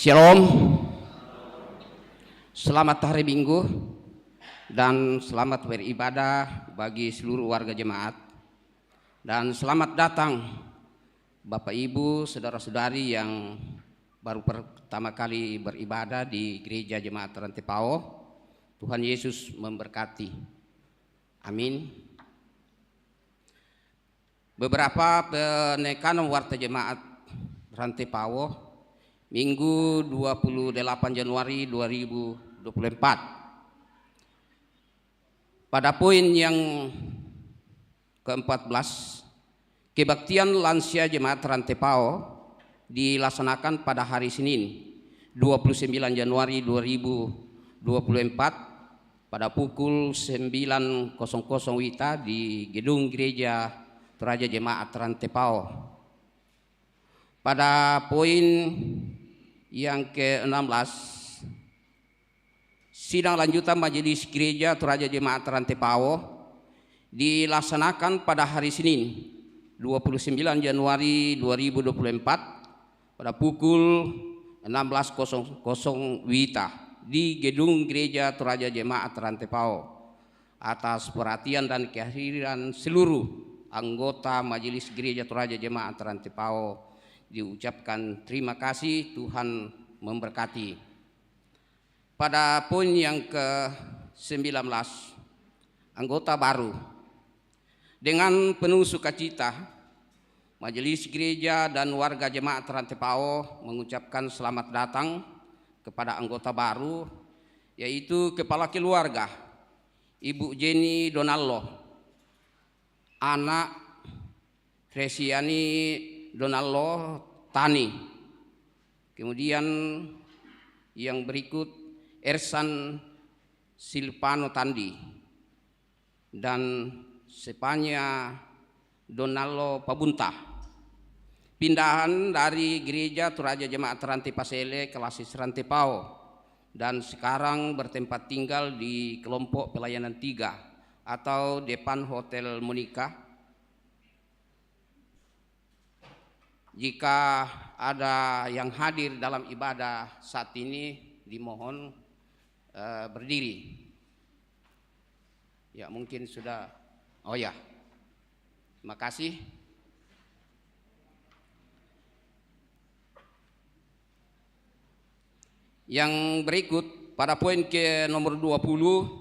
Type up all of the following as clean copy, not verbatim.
Shalom, selamat hari Minggu dan selamat beribadah bagi seluruh warga jemaat. Dan selamat datang Bapak Ibu, saudara-saudari yang baru pertama kali beribadah di gereja jemaat Rantepao. Tuhan Yesus memberkati. Amin. Beberapa penekanan warta jemaat Rantepao Minggu 28 Januari 2024. Pada poin yang ke-14, kebaktian lansia jemaat Rantepao dilaksanakan pada hari Senin 29 Januari 2024 pada pukul 9.00 WITA di gedung gereja Toraja Jemaat Rantepao. Pada poin yang ke-16, sidang lanjutan Majelis Gereja Toraja Jemaat Rantepao dilaksanakan pada hari Senin 29 Januari 2024 pada pukul 16.00 WITA di gedung Gereja Toraja Jemaat Rantepao. Atas perhatian dan kehadiran seluruh anggota Majelis Gereja Toraja Jemaat Rantepao diucapkan terima kasih, Tuhan memberkati. Pada poin yang ke-19, anggota baru. Dengan penuh sukacita, Majelis Gereja dan warga jemaat Rantepao mengucapkan selamat datang kepada anggota baru, yaitu Kepala Keluarga Ibu Jenny Donallo, anak Resiani Donallo Tani. Kemudian yang berikut Ersan Silvano Tandi dan Sepanya Donallo Pabunta. Pindahan dari gereja Toraja Jemaat Rantepasele Kelasis Rantepao dan sekarang bertempat tinggal di kelompok pelayanan 3 atau depan Hotel Monica. Jika ada yang hadir dalam ibadah saat ini, dimohon berdiri. Ya, mungkin sudah. Oh ya, terima kasih. Yang berikut pada poin ke nomor 20,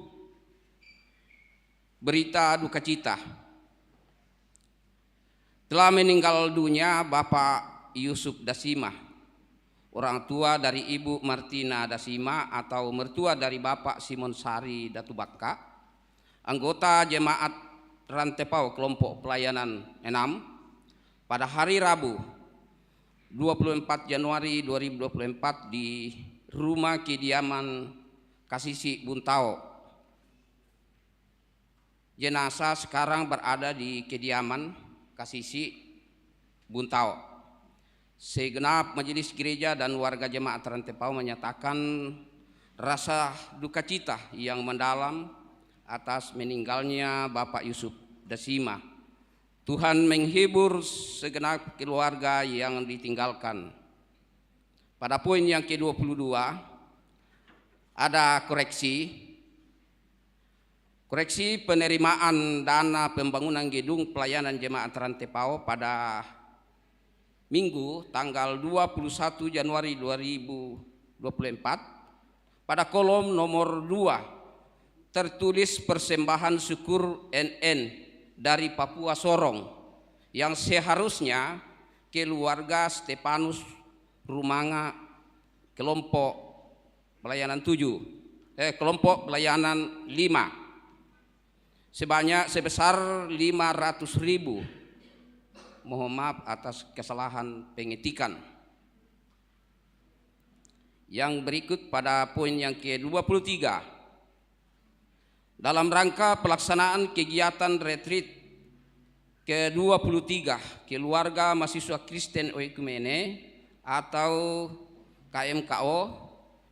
berita duka cita. Telah meninggal dunia Bapak Yusuf Dasima, orang tua dari Ibu Martina Dasima atau mertua dari Bapak Simon Sari Datubakka, anggota jemaat Rantepao kelompok pelayanan 6, pada hari Rabu 24 Januari 2024 di rumah kediaman Kasisi Buntao. Jenazah sekarang berada di kediaman Kasisi Buntao. Segenap majelis gereja dan warga jemaat Rantepao menyatakan rasa duka cita yang mendalam atas meninggalnya Bapak Yusuf Dasima. Tuhan menghibur segenap keluarga yang ditinggalkan. Pada poin yang ke-22 ada koreksi penerimaan dana pembangunan gedung pelayanan jemaat Rantepao pada Minggu tanggal 21 Januari 2024 pada kolom nomor 2 tertulis persembahan syukur NN dari Papua Sorong yang seharusnya keluarga Stefanus Rumanga kelompok pelayanan 7 kelompok pelayanan 5 sebesar 500.000. Mohon maaf atas kesalahan pengetikan. Yang berikut pada poin yang ke-23, dalam rangka pelaksanaan kegiatan retreat ke-23 Keluarga Mahasiswa Kristen Oikumene atau KMKO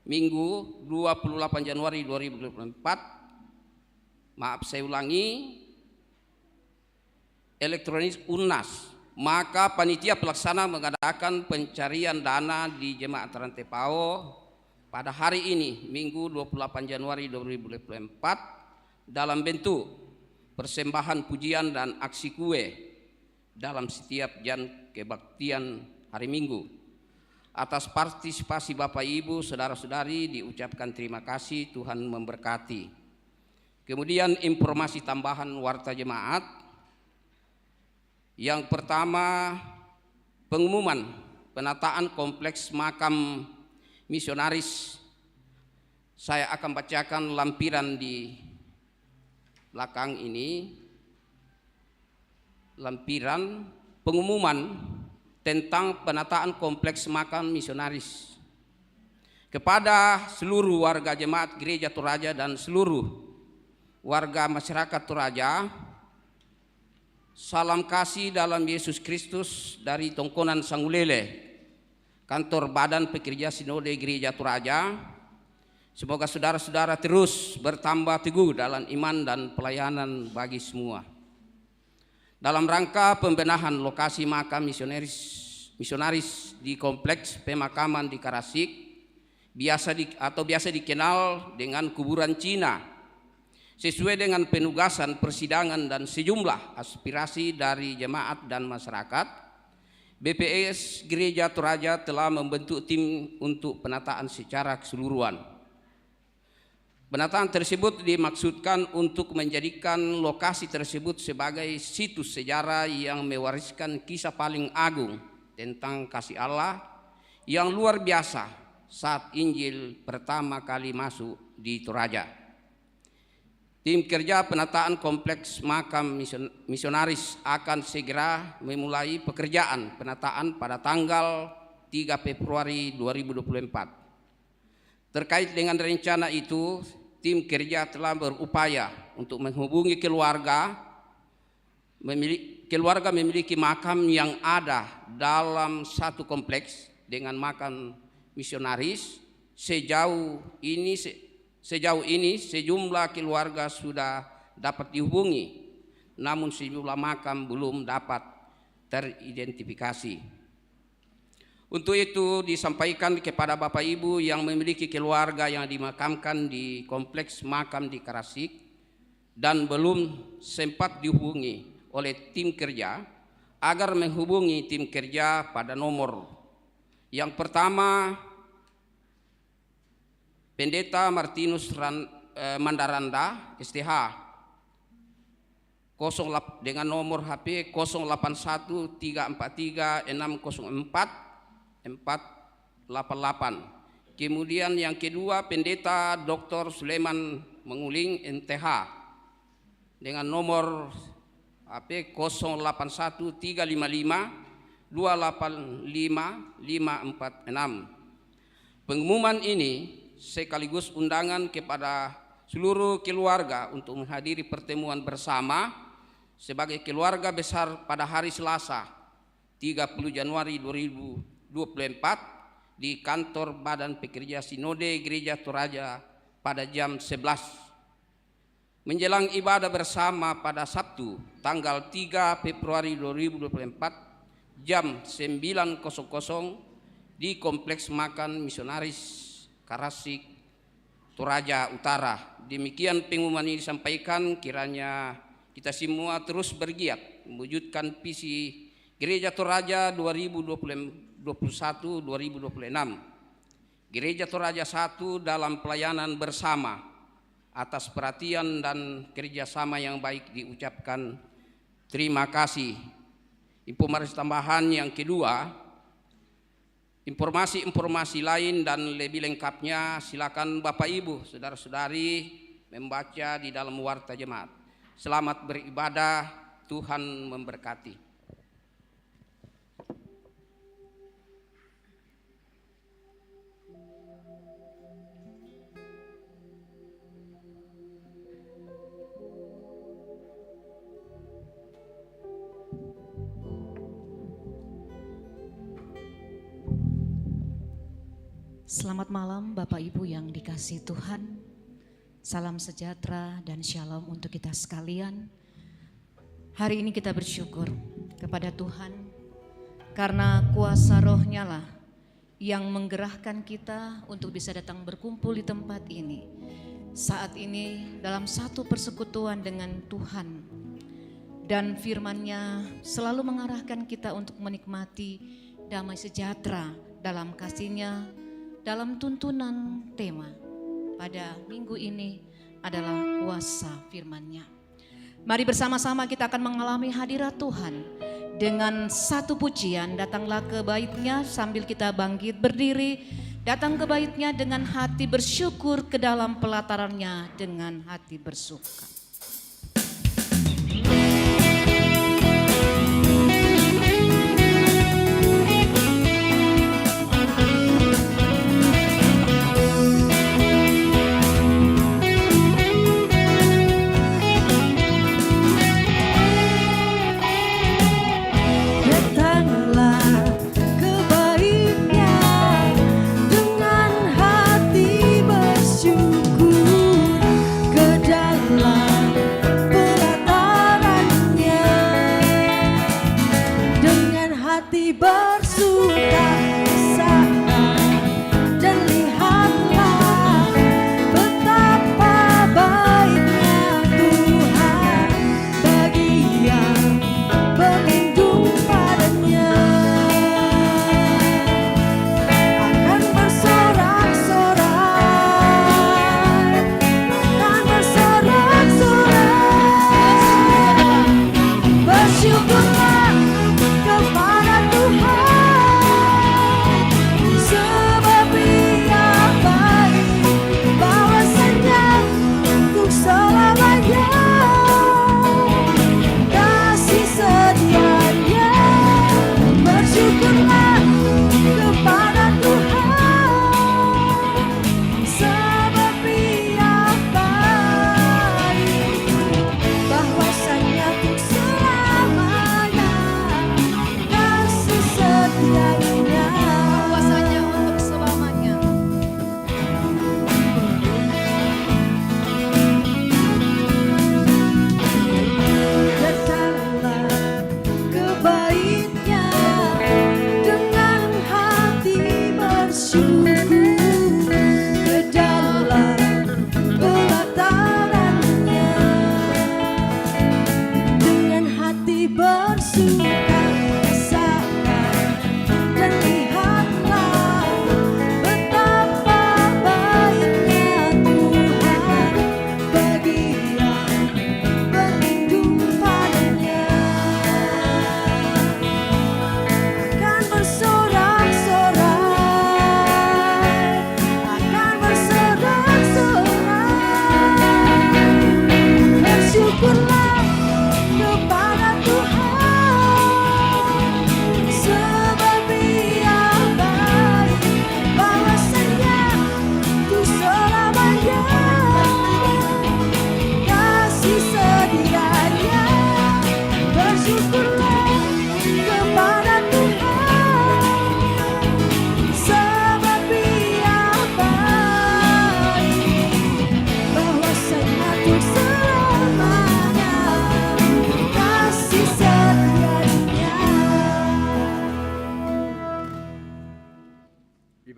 Minggu 28 Januari 2024. Maaf, saya ulangi, elektronik UNAS maka panitia pelaksana mengadakan pencarian dana di Jemaat Rantepao pada hari ini, Minggu 28 Januari 2024, dalam bentuk persembahan pujian dan aksi kue dalam setiap jam kebaktian hari Minggu. Atas partisipasi Bapak Ibu, saudara-saudari, diucapkan terima kasih, Tuhan memberkati. Kemudian informasi tambahan warta jemaat. Yang pertama, pengumuman penataan kompleks makam misionaris. Saya akan bacakan lampiran di belakang ini. Lampiran pengumuman tentang penataan kompleks makam misionaris kepada seluruh warga jemaat Gereja Toraja dan seluruh warga masyarakat Toraja. Salam kasih dalam Yesus Kristus dari Tongkonan Sangulele, kantor Badan Pekerja Sinode Gereja Toraja. Semoga saudara-saudara terus bertambah teguh dalam iman dan pelayanan bagi semua. Dalam rangka pembenahan lokasi makam misionaris di kompleks pemakaman di Karasik, biasa dikenal dengan kuburan Cina, sesuai dengan penugasan persidangan dan sejumlah aspirasi dari jemaat dan masyarakat, BPS Gereja Toraja telah membentuk tim untuk penataan secara keseluruhan. Penataan tersebut dimaksudkan untuk menjadikan lokasi tersebut sebagai situs sejarah yang mewariskan kisah paling agung tentang kasih Allah yang luar biasa saat Injil pertama kali masuk di Toraja. Tim kerja penataan kompleks makam misionaris akan segera memulai pekerjaan penataan pada tanggal 3 Februari 2024. Terkait dengan rencana itu, tim kerja telah berupaya untuk menghubungi keluarga memiliki makam yang ada dalam satu kompleks dengan makam misionaris. Sejauh ini sejumlah keluarga sudah dapat dihubungi, namun sejumlah makam belum dapat teridentifikasi. Untuk itu disampaikan kepada Bapak Ibu yang memiliki keluarga yang dimakamkan di kompleks makam di Karasik dan belum sempat dihubungi oleh tim kerja, agar menghubungi tim kerja pada nomor yang pertama, Pendeta Martinus Mandaranda STH dengan nomor HP 081343604488. Kemudian yang kedua, Pendeta Dr. Suleman Menguling MTH dengan nomor HP 081355285546. Pengumuman ini sekaligus undangan kepada seluruh keluarga untuk menghadiri pertemuan bersama sebagai keluarga besar pada hari Selasa 30 Januari 2024 di kantor Badan Pekerja Sinode Gereja Toraja pada jam 11. Menjelang ibadah bersama pada Sabtu tanggal 3 Februari 2024 jam 9.00 di Kompleks Makan Misionaris Karasik, Toraja Utara. Demikian pengumuman ini disampaikan, kiranya kita semua terus bergiat mewujudkan visi Gereja Toraja 2021-2026. Gereja Toraja 1 dalam pelayanan bersama. Atas perhatian dan kerjasama yang baik diucapkan terima kasih. Informasi tambahan yang kedua, informasi lain dan lebih lengkapnya silakan Bapak Ibu, saudara-saudari membaca di dalam warta jemaat. Selamat beribadah, Tuhan memberkati. Selamat malam Bapak Ibu yang dikasihi Tuhan. Salam sejahtera dan shalom untuk kita sekalian. Hari ini kita bersyukur kepada Tuhan, karena kuasa Roh-Nya lah yang menggerakkan kita untuk bisa datang berkumpul di tempat ini. Saat ini dalam satu persekutuan dengan Tuhan, dan firman-Nya selalu mengarahkan kita untuk menikmati damai sejahtera dalam kasih-Nya, dalam tuntunan tema pada minggu ini adalah kuasa firman-Nya. Mari bersama-sama kita akan mengalami hadirat Tuhan dengan satu pujian. Datanglah ke bait-Nya sambil kita bangkit berdiri. Datang ke bait-Nya dengan hati bersyukur, ke dalam pelataran-Nya dengan hati bersuka.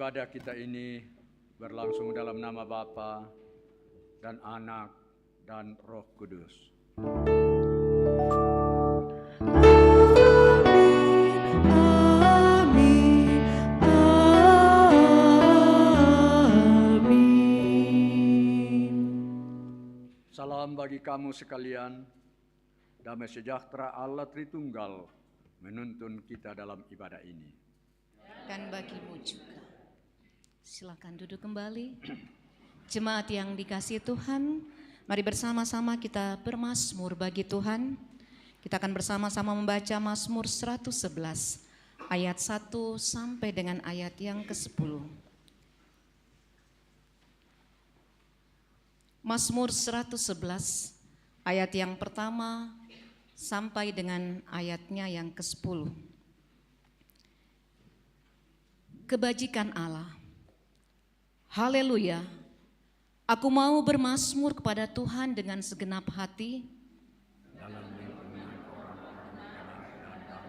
Ibadah kita ini berlangsung dalam nama Bapa dan Anak dan Roh Kudus. Salam bagi kamu sekalian, damai sejahtera Allah Tritunggal menuntun kita dalam ibadah ini. Dan bagimu juga. Silakan duduk kembali. Jemaat yang dikasihi Tuhan, mari bersama-sama kita bermazmur bagi Tuhan. Kita akan bersama-sama membaca Mazmur 111 ayat 1 sampai dengan ayat yang ke-10. Mazmur 111 ayat yang pertama sampai dengan ayatnya yang ke-10. Kebajikan Allah. Haleluya. Aku mau bermazmur kepada Tuhan dengan segenap hati. Dalam lingkungan orang-orang benar dan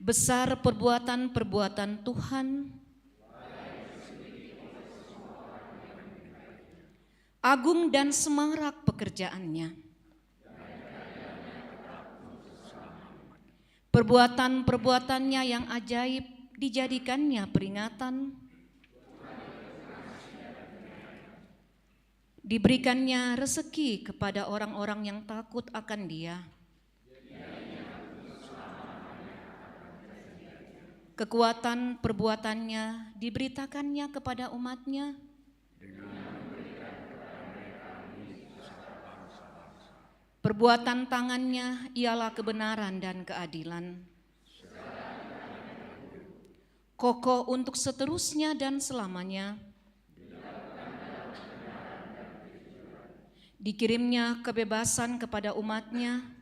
Besar perbuatan-perbuatan Tuhan, agung dan semarak pekerjaannya. Perbuatan-perbuatannya yang ajaib dijadikannya peringatan. Diberikannya rezeki kepada orang-orang yang takut akan Dia. Kekuatan perbuatannya diberitakannya kepada umatnya. Perbuatan tangannya ialah kebenaran dan keadilan. Kokoh untuk seterusnya dan selamanya. Dikirimnya kebebasan kepada umatnya.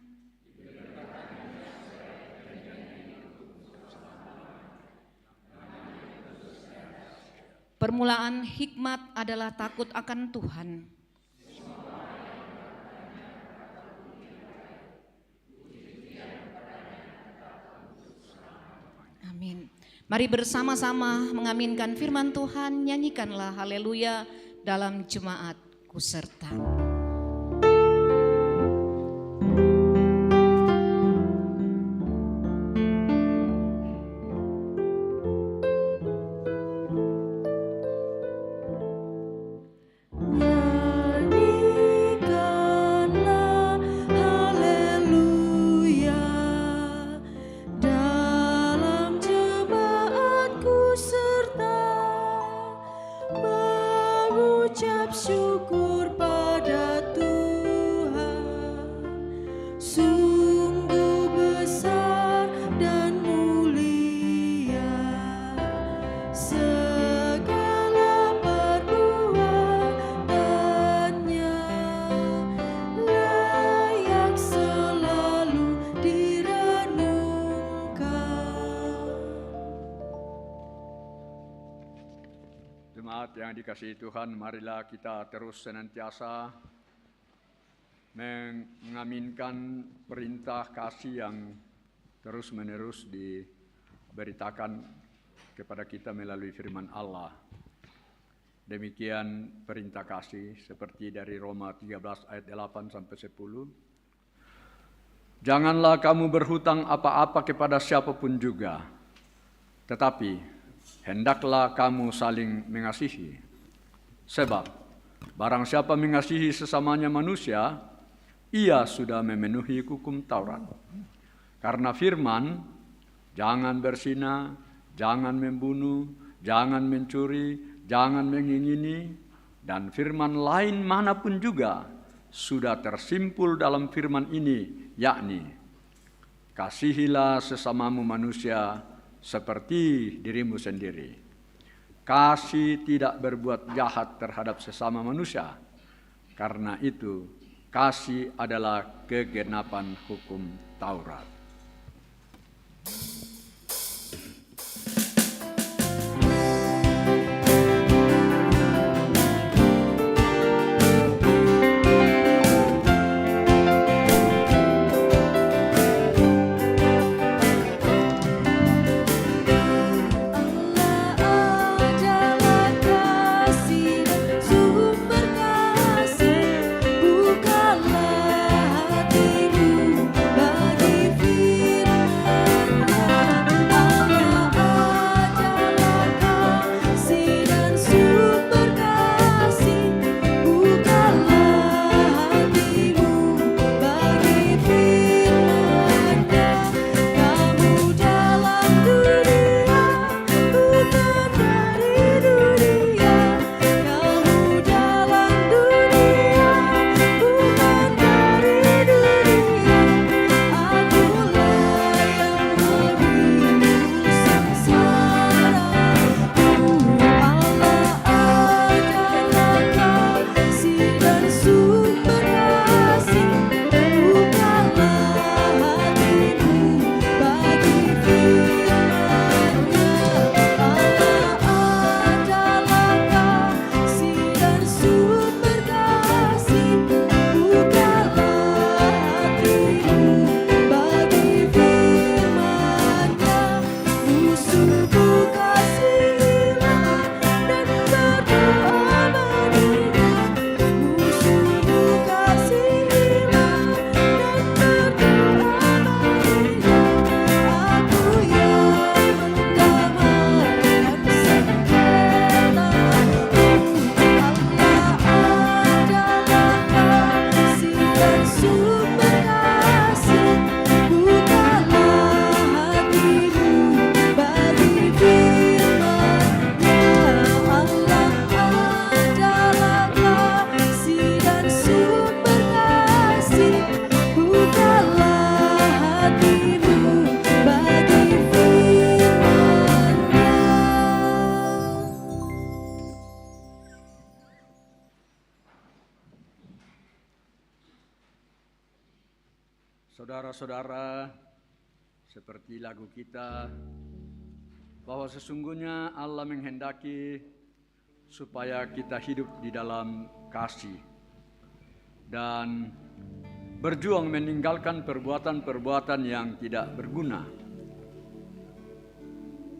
Permulaan hikmat adalah takut akan Tuhan. Amin. Mari bersama-sama mengaminkan firman Tuhan, nyanyikanlah haleluya dalam jemaat kuserta. Syukur pada Tuhan, sungguh besar dan mulia segala perbuatannya, layak selalu direnungkan. Jemaat yang dikasihi Tuhan, marilah kita terus senantiasa mengaminkan perintah kasih yang terus-menerus diberitakan kepada kita melalui firman Allah. Demikian perintah kasih seperti dari Roma 13 ayat 8 sampai 10. Janganlah kamu berhutang apa-apa kepada siapapun juga, tetapi hendaklah kamu saling mengasihi. Sebab barang siapa mengasihi sesamanya manusia, ia sudah memenuhi hukum Taurat. Karena firman, jangan berzina, jangan membunuh, jangan mencuri, jangan mengingini, dan firman lain manapun juga sudah tersimpul dalam firman ini, yakni, kasihilah sesamamu manusia seperti dirimu sendiri. Kasih tidak berbuat jahat terhadap sesama manusia. Karena itu, kasih adalah kegenapan hukum Taurat. Bukalah hatimu bagi firman. Saudara-saudara, seperti lagu kita, bahwa sesungguhnya Allah menghendaki supaya kita hidup di dalam kasih dan berjuang meninggalkan perbuatan-perbuatan yang tidak berguna.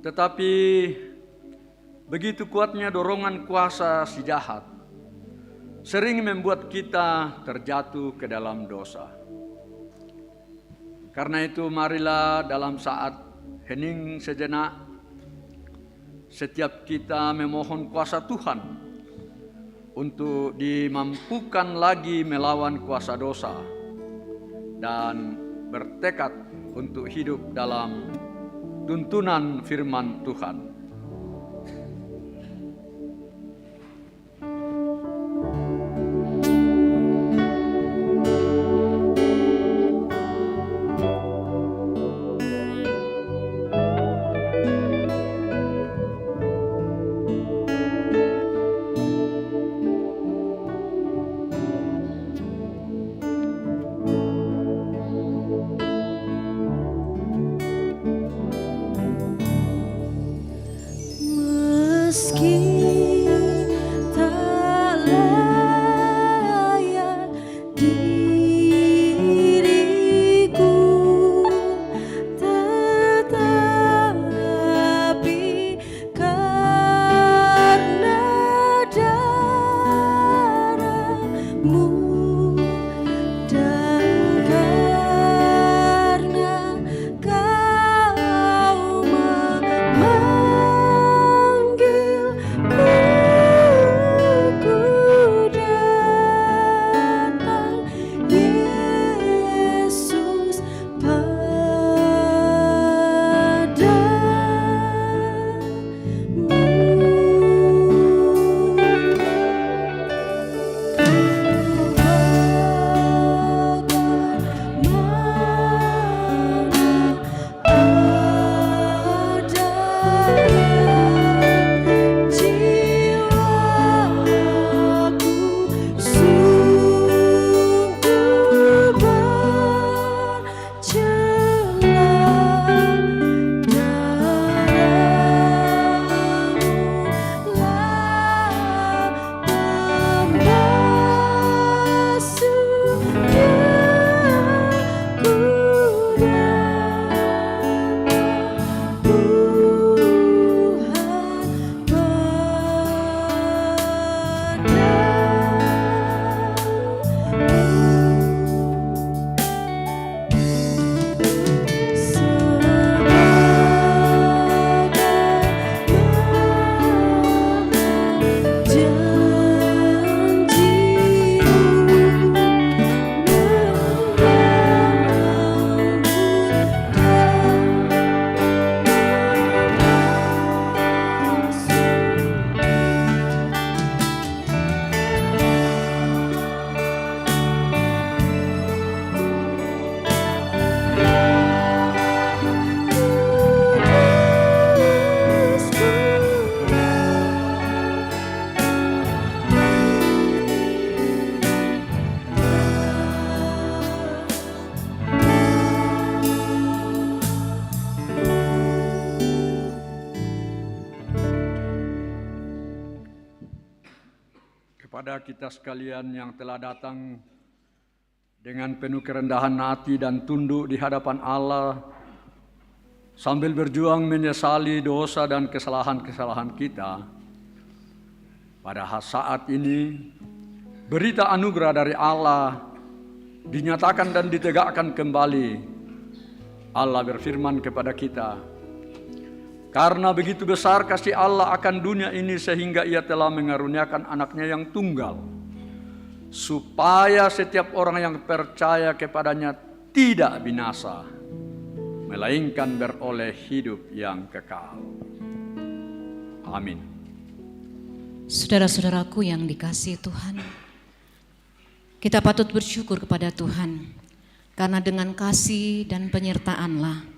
Tetapi begitu kuatnya dorongan kuasa si jahat sering membuat kita terjatuh ke dalam dosa. Karena itu marilah dalam saat hening sejenak, setiap kita memohon kuasa Tuhan untuk dimampukan lagi melawan kuasa dosa dan bertekad untuk hidup dalam tuntunan firman Tuhan. Kepada kita sekalian yang telah datang dengan penuh kerendahan hati dan tunduk di hadapan Allah, sambil berjuang menyesali dosa dan kesalahan-kesalahan kita, pada saat ini berita anugerah dari Allah dinyatakan dan ditegakkan kembali. Allah berfirman kepada kita, karena begitu besar kasih Allah akan dunia ini sehingga Ia telah mengaruniakan anaknya yang tunggal, supaya setiap orang yang percaya kepadanya tidak binasa, melainkan beroleh hidup yang kekal. Amin. Saudara-saudaraku yang dikasihi Tuhan, kita patut bersyukur kepada Tuhan, karena dengan kasih dan penyertaan-Lah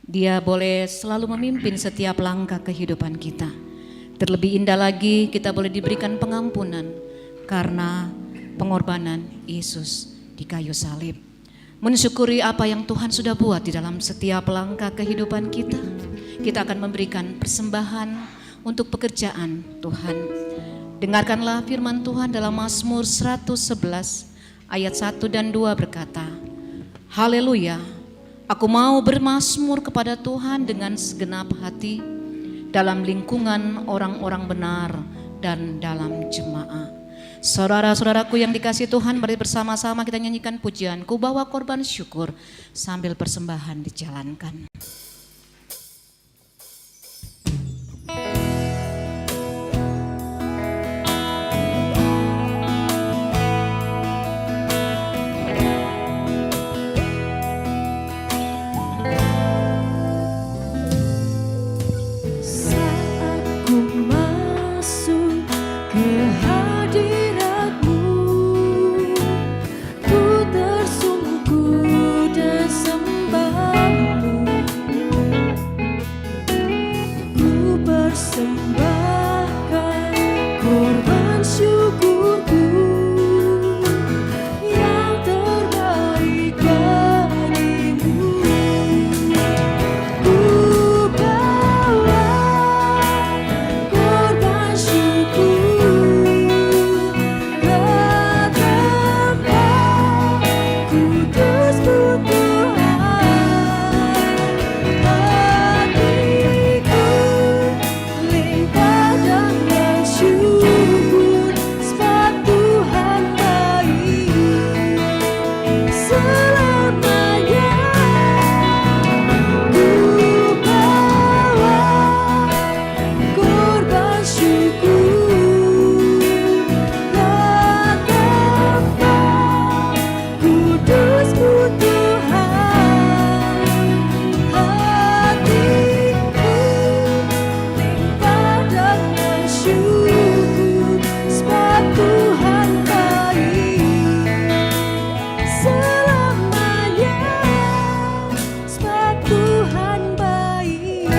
Dia boleh selalu memimpin setiap langkah kehidupan kita. Terlebih indah lagi kita boleh diberikan pengampunan karena pengorbanan Yesus di kayu salib. mensyukuri apa yang Tuhan sudah buat di dalam setiap langkah kehidupan kita. Kita akan memberikan persembahan untuk pekerjaan Tuhan. Dengarkanlah firman Tuhan dalam Mazmur 111 ayat 1 dan 2 berkata, Haleluya, aku mau bermazmur kepada Tuhan dengan segenap hati dalam lingkungan orang-orang benar dan dalam jemaah. Saudara-saudaraku yang dikasihi Tuhan, mari bersama-sama kita nyanyikan pujian Ku Bawa Korban Syukur sambil persembahan dijalankan. Saat ku masuk ke hadirat-Mu, ku tersungkur dan sembah-Mu. Ku persembahkan korban syukurku yang terbaik bagimu. Ku bawa korban syukur ke tempat kudus-Mu Tuhan. Hatiku limpah dengan syukur sebab Tuhan baik selamanya. Ku bawa korban syukur ke tempat kudus-Mu Tuhan. Hatiku limpah dengan syukur sebab Tuhan baik selamanya, sebab Tuhan baik.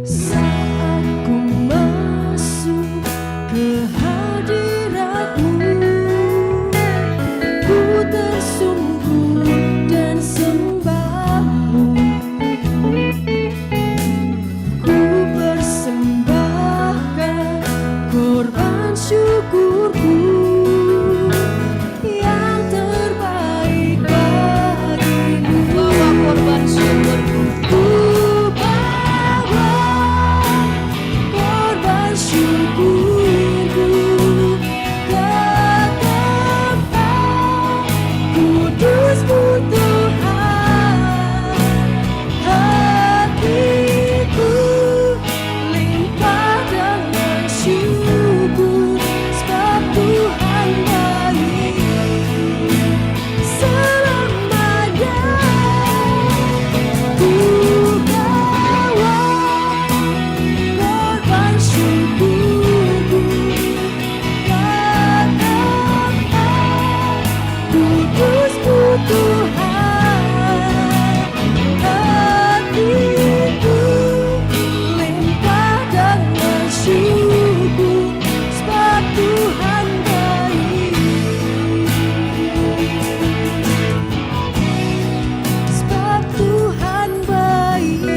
Saat ku masuk ke hadirat-Mu, ku tersungkur dan sembah-Mu. Ku persembahkan korban syukurku yang terbaik bagimu. Bawa korban syukurku. Ku bawa korban syukurku ke tempat kudus-Mu Tuhan. Hatiku limpah dengan syukur sebab Tuhan baik selamanya. Ku bawa korban syukurku ke tempat kudus-Mu Tuhan. Hatiku limpah dengan syukur sebab Tuhan baik, sebab Tuhan baik.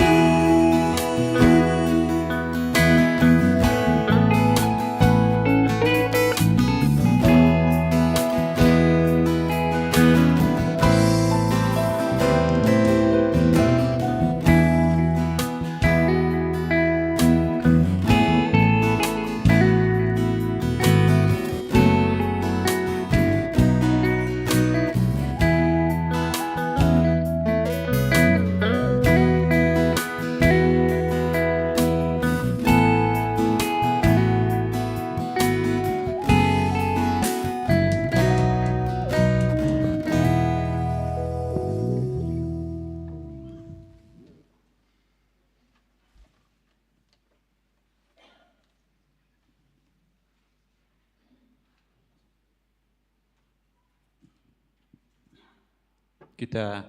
Kita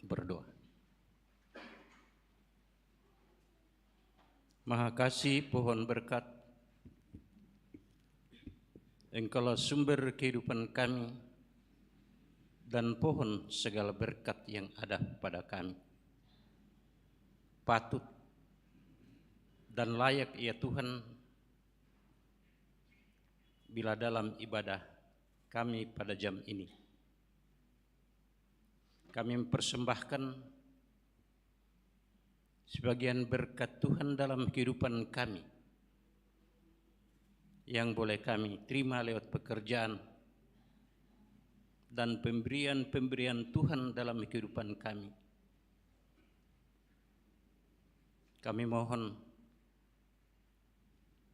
berdoa. Maha Kasih, pohon berkat, Engkaulah sumber kehidupan kami dan pohon segala berkat yang ada pada kami. Patut dan layak ya Tuhan bila dalam ibadah kami pada jam ini kami mempersembahkan sebagian berkat Tuhan dalam kehidupan kami yang boleh kami terima lewat pekerjaan dan pemberian-pemberian Tuhan dalam kehidupan kami. Kami mohon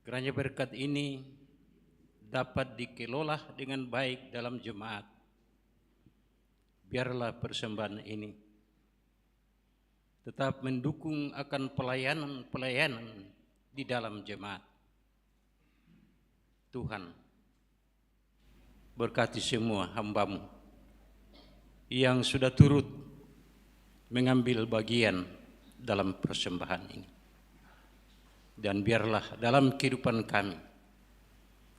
kiranya berkat ini dapat dikelola dengan baik dalam jemaat. Biarlah persembahan ini tetap mendukung akan pelayanan-pelayanan di dalam jemaat. Tuhan, berkati semua hamba-Mu yang sudah turut mengambil bagian dalam persembahan ini. Dan biarlah dalam kehidupan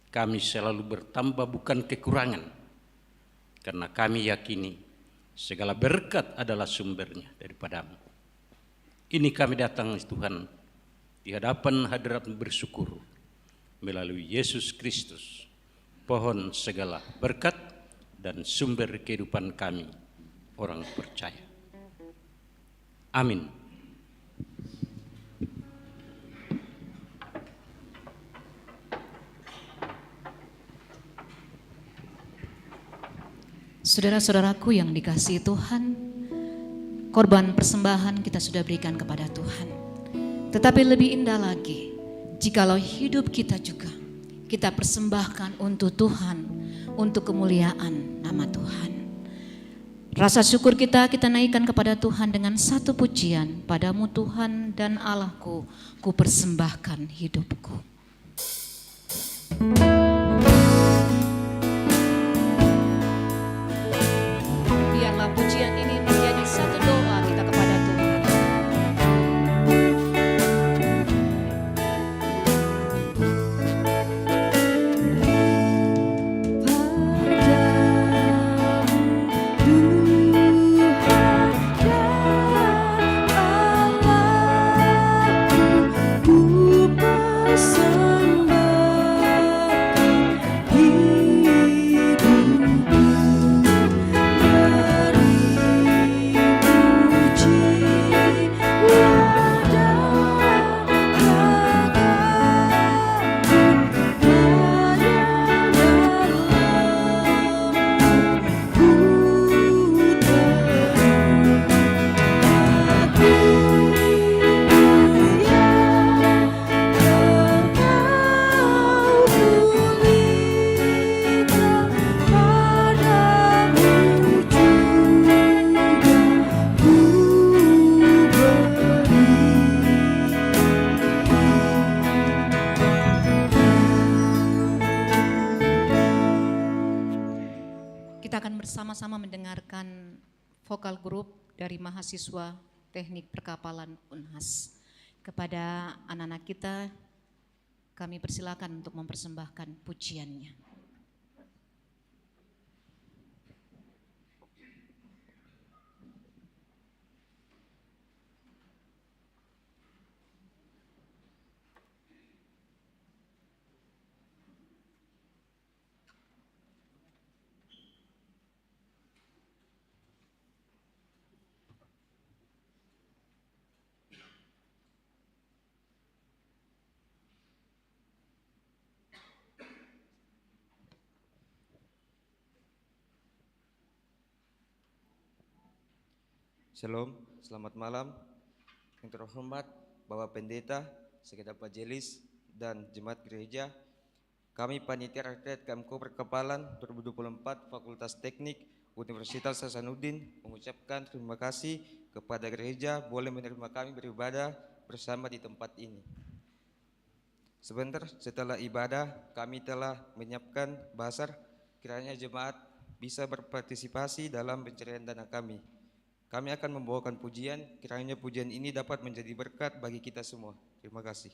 kami selalu bertambah bukan kekurangan, karena kami yakini segala berkat adalah sumbernya daripada-Mu. Ini kami datang Tuhan di hadapan hadirat bersyukur melalui Yesus Kristus, pohon segala berkat dan sumber kehidupan kami, orang percaya. Amin. Saudara-saudaraku yang dikasihi Tuhan, korban persembahan kita sudah berikan kepada Tuhan. Tetapi lebih indah lagi jikalau hidup kita juga kita persembahkan untuk Tuhan, untuk kemuliaan nama Tuhan. Rasa syukur kita naikkan kepada Tuhan dengan satu pujian, padamu Tuhan dan Allahku, ku persembahkan hidupku. Biarlah pujian ini menjadi satu doa kita kepada Tuhan. Bersama-sama mendengarkan vokal grup dari mahasiswa Teknik Perkapalan Unhas. Kepada anak-anak kita, kami persilakan untuk mempersembahkan pujiannya. Shalom, selamat malam. Yang terhormat Bapak Pendeta, Sekretaris Majelis dan Jemaat Gereja. Kami Panitia Rakyat Kemko Perkapalan 2024 Fakultas Teknik Universitas Hasanuddin mengucapkan terima kasih kepada gereja boleh menerima kami beribadah bersama di tempat ini. Sebentar setelah ibadah kami telah menyiapkan bazar, kiranya jemaat bisa berpartisipasi dalam pencarian dana kami. Kami akan membawakan pujian, kiranya pujian ini dapat menjadi berkat bagi kita semua. Terima kasih.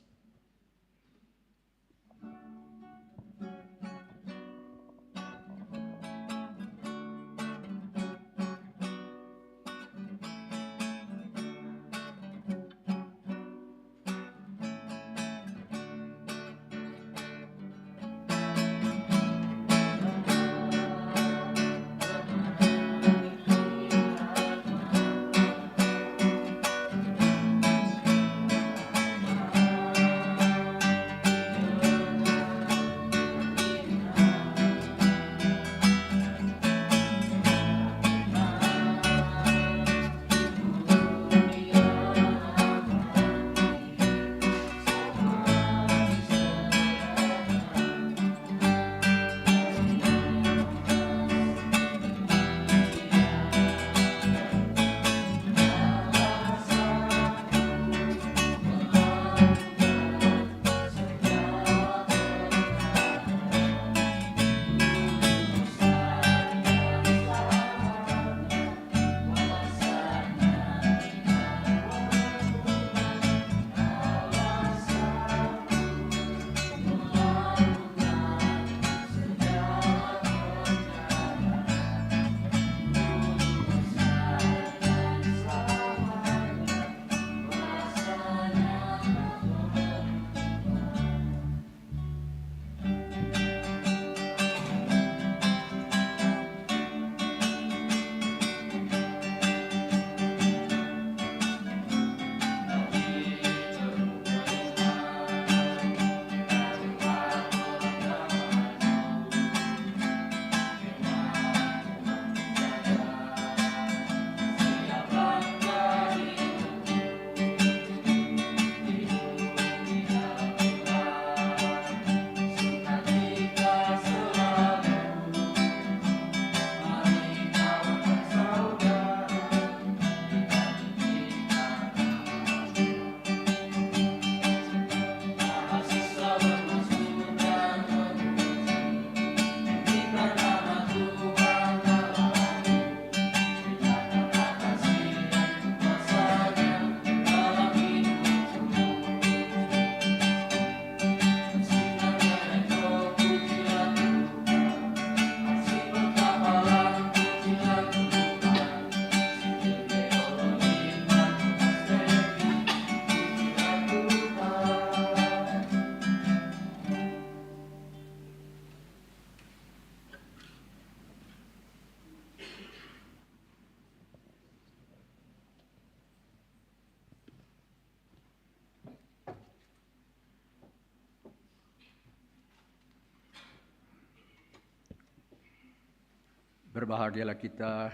Berbahagialah kita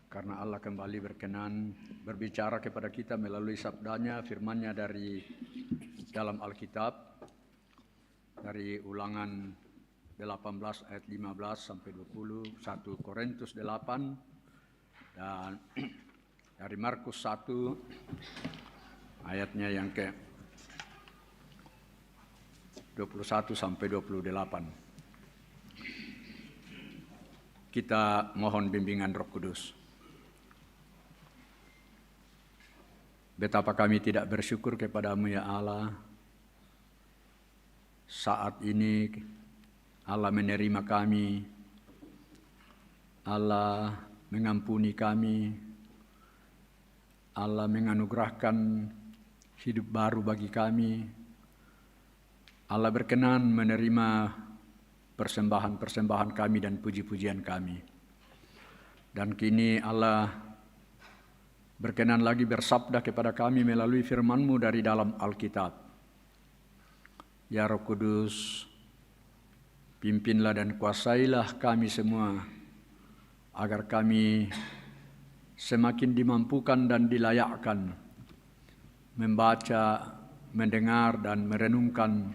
karena Allah kembali berkenan berbicara kepada kita melalui sabdanya, firman-Nya dari dalam Alkitab, dari Ulangan 18 ayat 15 sampai 20, 1 Korintus 8, dan dari Markus 1 ayatnya yang ke 21 sampai 28. Kita mohon bimbingan Roh Kudus. Betapa kami tidak bersyukur kepada-Mu ya Allah. Saat ini Allah menerima kami, Allah mengampuni kami, Allah menganugerahkan hidup baru bagi kami. Allah berkenan menerima persembahan-persembahan kami dan puji-pujian kami. Dan kini Allah berkenan lagi bersabda kepada kami melalui firman-Mu dari dalam Alkitab. Ya Roh Kudus, pimpinlah dan kuasailah kami semua, agar kami semakin dimampukan dan dilayakkan membaca, mendengar dan merenungkan,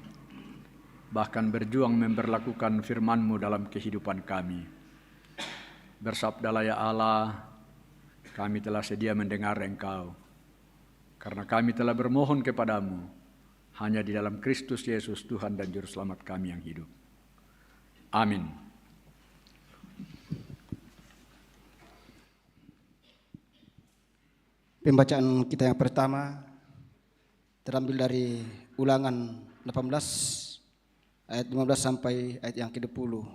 bahkan berjuang memperlakukan firman-Mu dalam kehidupan kami. Bersabdalah ya Allah, kami telah sedia mendengar Engkau, karena kami telah bermohon kepadamu hanya di dalam Kristus Yesus Tuhan dan Juru Selamat kami yang hidup. Amin. Pembacaan kita yang pertama terambil dari Ulangan 18 ayat 15 sampai ayat yang ke-20.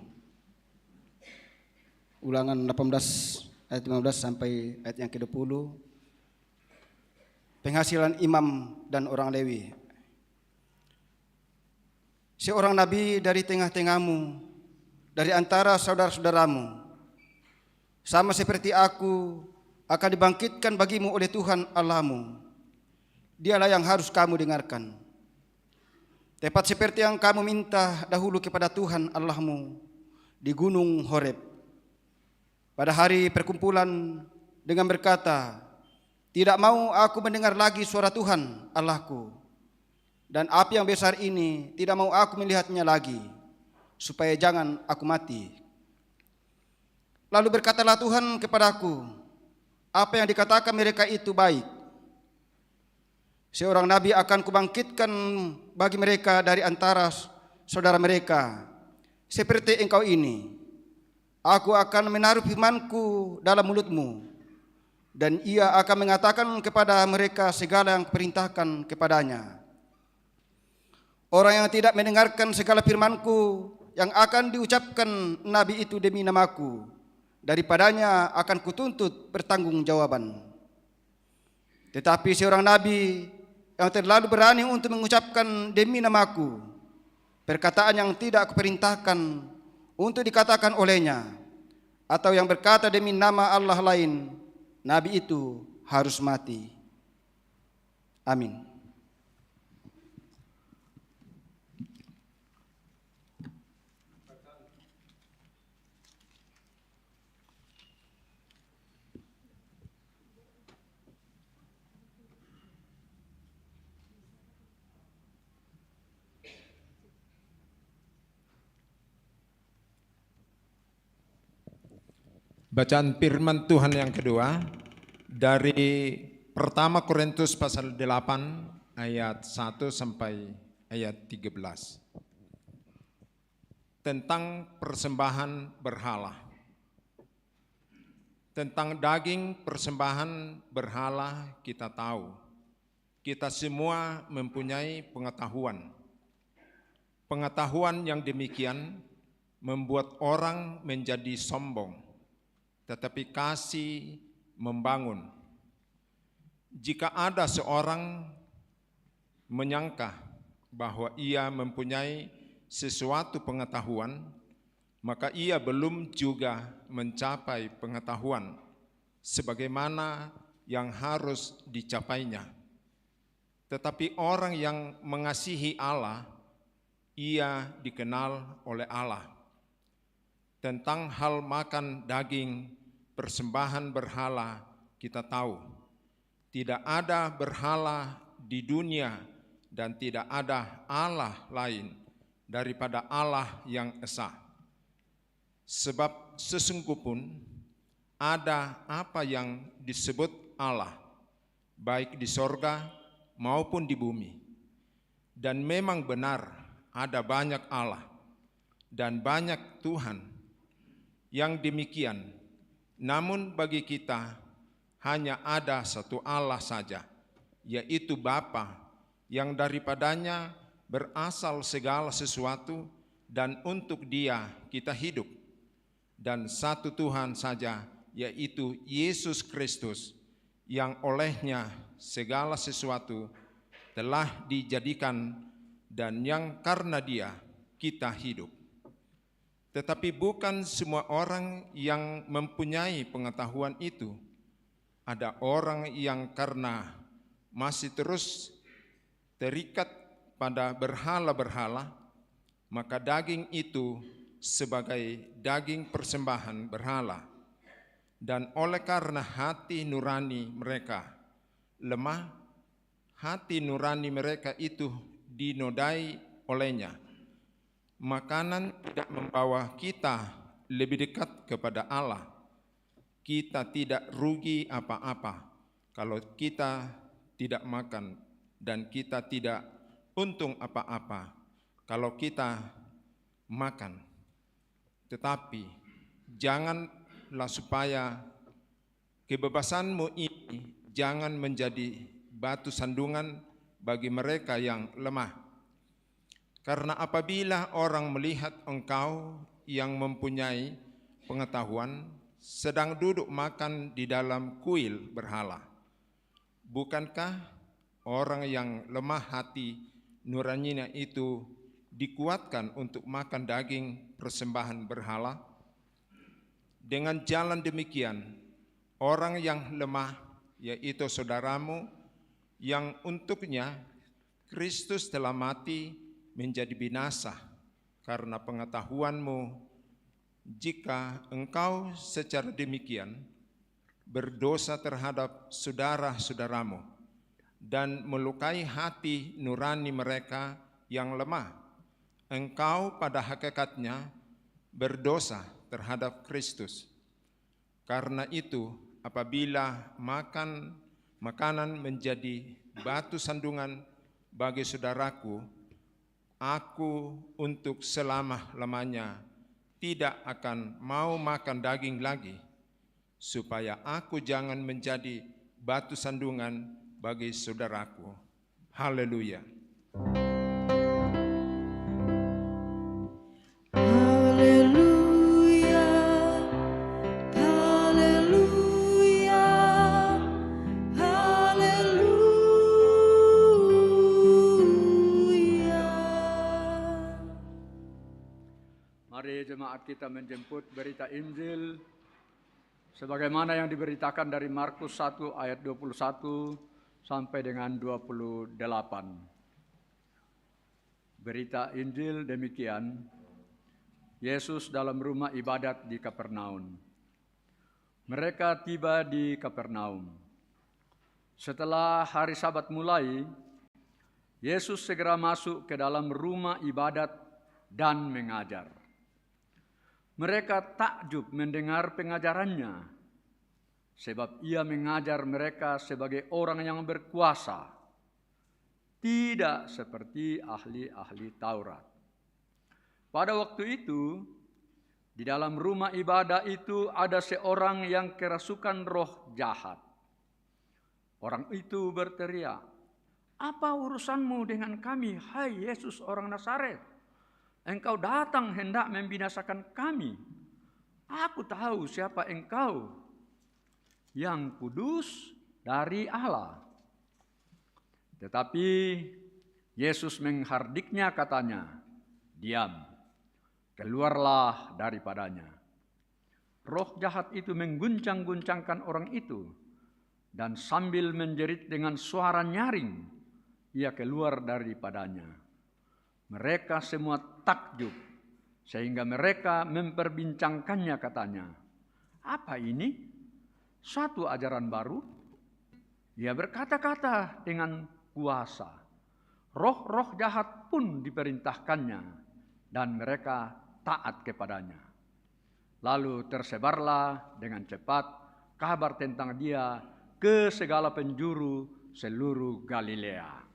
Ulangan 18 ayat 15 sampai ayat yang ke-20. Penghasilan imam dan orang Lewi. Seorang nabi dari tengah-tengahmu, dari antara saudara-saudaramu, sama seperti aku, akan dibangkitkan bagimu oleh Tuhan Allahmu. Dialah yang harus kamu dengarkan. Tepat seperti yang kamu minta dahulu kepada Tuhan Allahmu di Gunung Horeb. Pada hari perkumpulan dengan berkata, tidak mau aku mendengar lagi suara Tuhan Allahku. Dan api yang besar ini tidak mau aku melihatnya lagi, supaya jangan aku mati. Lalu berkatalah Tuhan kepadaku, apa yang dikatakan mereka itu baik. Seorang nabi akan kubangkitkan bagi mereka dari antara saudara mereka, seperti engkau ini. Aku akan menaruh firmanku dalam mulutmu, dan ia akan mengatakan kepada mereka segala yang kuperintahkan kepadanya. Orang yang tidak mendengarkan segala firmanku yang akan diucapkan nabi itu demi namaku, daripadanya akan kutuntut pertanggungjawaban. Tetapi seorang nabi yang terlalu berani untuk mengucapkan demi namaku perkataan yang tidak kuperintahkan untuk dikatakan olehnya, atau yang berkata demi nama Allah lain, nabi itu harus mati. Amin. Bacaan firman Tuhan yang kedua dari pertama Korintus pasal 8 ayat 1 sampai ayat 13. Tentang persembahan berhala. Tentang daging persembahan berhala kita tahu. Kita semua mempunyai pengetahuan. Pengetahuan yang demikian membuat orang menjadi sombong. Tetapi kasih membangun. Jika ada seorang menyangka bahwa ia mempunyai sesuatu pengetahuan, maka ia belum juga mencapai pengetahuan sebagaimana yang harus dicapainya. Tetapi orang yang mengasihi Allah, ia dikenal oleh Allah. Tentang hal makan daging persembahan berhala kita tahu, tidak ada berhala di dunia dan tidak ada Allah lain daripada Allah yang esa. Sebab sesungguh pun ada apa yang disebut Allah, baik di sorga maupun di bumi. Dan memang benar ada banyak Allah dan banyak Tuhan yang demikian. Namun bagi kita hanya ada satu Allah saja, yaitu Bapa, yang daripadanya berasal segala sesuatu dan untuk Dia kita hidup. Dan satu Tuhan saja, yaitu Yesus Kristus, yang olehnya segala sesuatu telah dijadikan dan yang karena Dia kita hidup. Tetapi bukan semua orang yang mempunyai pengetahuan itu. Ada orang yang karena masih terus terikat pada berhala-berhala, maka daging itu sebagai daging persembahan berhala. Dan oleh karena hati nurani mereka lemah, hati nurani mereka itu dinodai olehnya. Makanan tidak membawa kita lebih dekat kepada Allah. Kita tidak rugi apa-apa kalau kita tidak makan, dan kita tidak untung apa-apa kalau kita makan. Tetapi janganlah supaya kebebasanmu ini jangan menjadi batu sandungan bagi mereka yang lemah. Karena apabila orang melihat engkau yang mempunyai pengetahuan sedang duduk makan di dalam kuil berhala, bukankah orang yang lemah hati nuraninya itu dikuatkan untuk makan daging persembahan berhala? Dengan jalan demikian, orang yang lemah, yaitu saudaramu, yang untuknya Kristus telah mati, menjadi binasa karena pengetahuanmu, jika engkau secara demikian berdosa terhadap saudara-saudaramu dan melukai hati nurani mereka yang lemah, engkau pada hakikatnya berdosa terhadap Kristus. Karena itu, apabila makanan menjadi batu sandungan bagi saudaraku, aku untuk selama-lamanya tidak akan mau makan daging lagi, supaya aku jangan menjadi batu sandungan bagi saudaraku. Haleluya. Haleluya, haleluya, haleluya. Mari jemaat kita menjemput berita Injil sebagaimana yang diberitakan dari Markus 1 ayat 21 sampai dengan 28. Berita Injil demikian, Yesus dalam rumah ibadat di Kapernaum. Mereka tiba di Kapernaum. Setelah hari Sabat mulai, Yesus segera masuk ke dalam rumah ibadat dan mengajar. Mereka takjub mendengar pengajarannya, sebab ia mengajar mereka sebagai orang yang berkuasa, tidak seperti ahli-ahli Taurat. Pada waktu itu, di dalam rumah ibadah itu ada seorang yang kerasukan roh jahat. Orang itu berteriak, "Apa urusanmu dengan kami, hai Yesus orang Nazaret? Engkau datang hendak membinasakan kami. Aku tahu siapa engkau, yang kudus dari Allah." Tetapi Yesus menghardiknya, katanya, "Diam, keluarlah daripadanya." Roh jahat itu mengguncang-guncangkan orang itu, dan sambil menjerit dengan suara nyaring, ia keluar daripadanya. Mereka semua takjub, sehingga mereka memperbincangkannya, katanya, "Apa ini? Satu ajaran baru? Ia berkata-kata dengan kuasa. Roh-roh jahat pun diperintahkannya, dan mereka taat kepadanya." Lalu tersebarlah dengan cepat kabar tentang dia ke segala penjuru seluruh Galilea.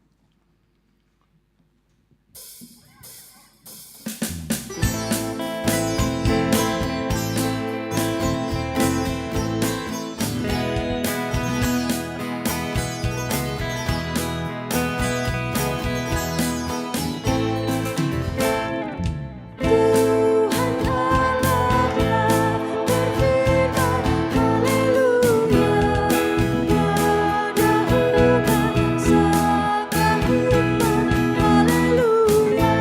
Haleluya,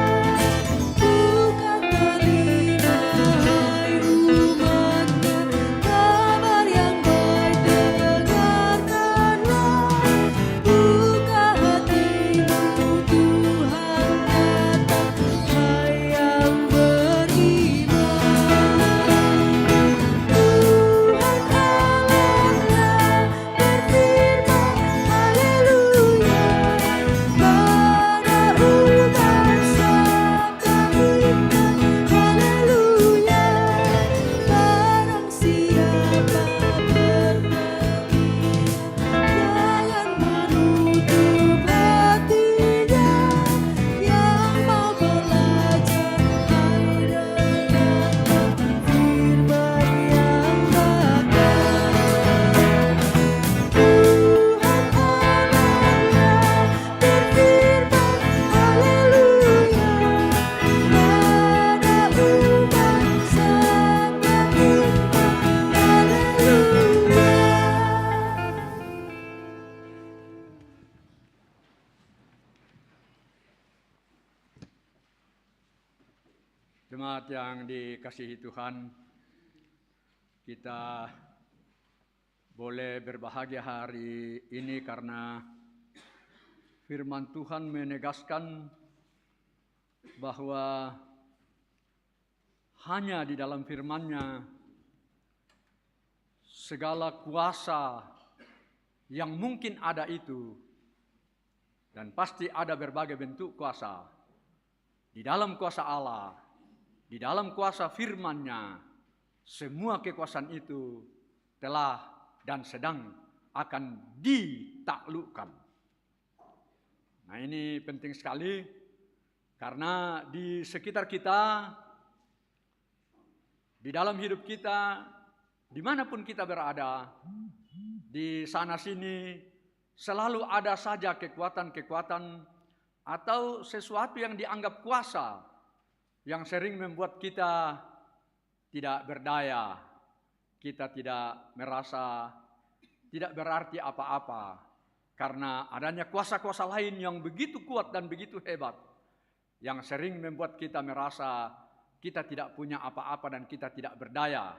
Jemaat yang dikasihi Tuhan, kita boleh berbahagia hari ini karena firman Tuhan menegaskan bahwa hanya di dalam firman-Nya segala kuasa yang mungkin ada itu, dan pasti ada berbagai bentuk kuasa di dalam kuasa Allah, di dalam kuasa firman-Nya. Semua kekuasaan itu telah dan sedang akan ditaklukkan. Nah, ini penting sekali karena di sekitar kita, di dalam hidup kita, dimanapun kita berada, di sana sini selalu ada saja kekuatan-kekuatan atau sesuatu yang dianggap kuasa yang sering membuat kita tidak berdaya, kita tidak merasa tidak berarti apa-apa karena adanya kuasa-kuasa lain yang begitu kuat dan begitu hebat yang sering membuat kita merasa kita tidak punya apa-apa dan kita tidak berdaya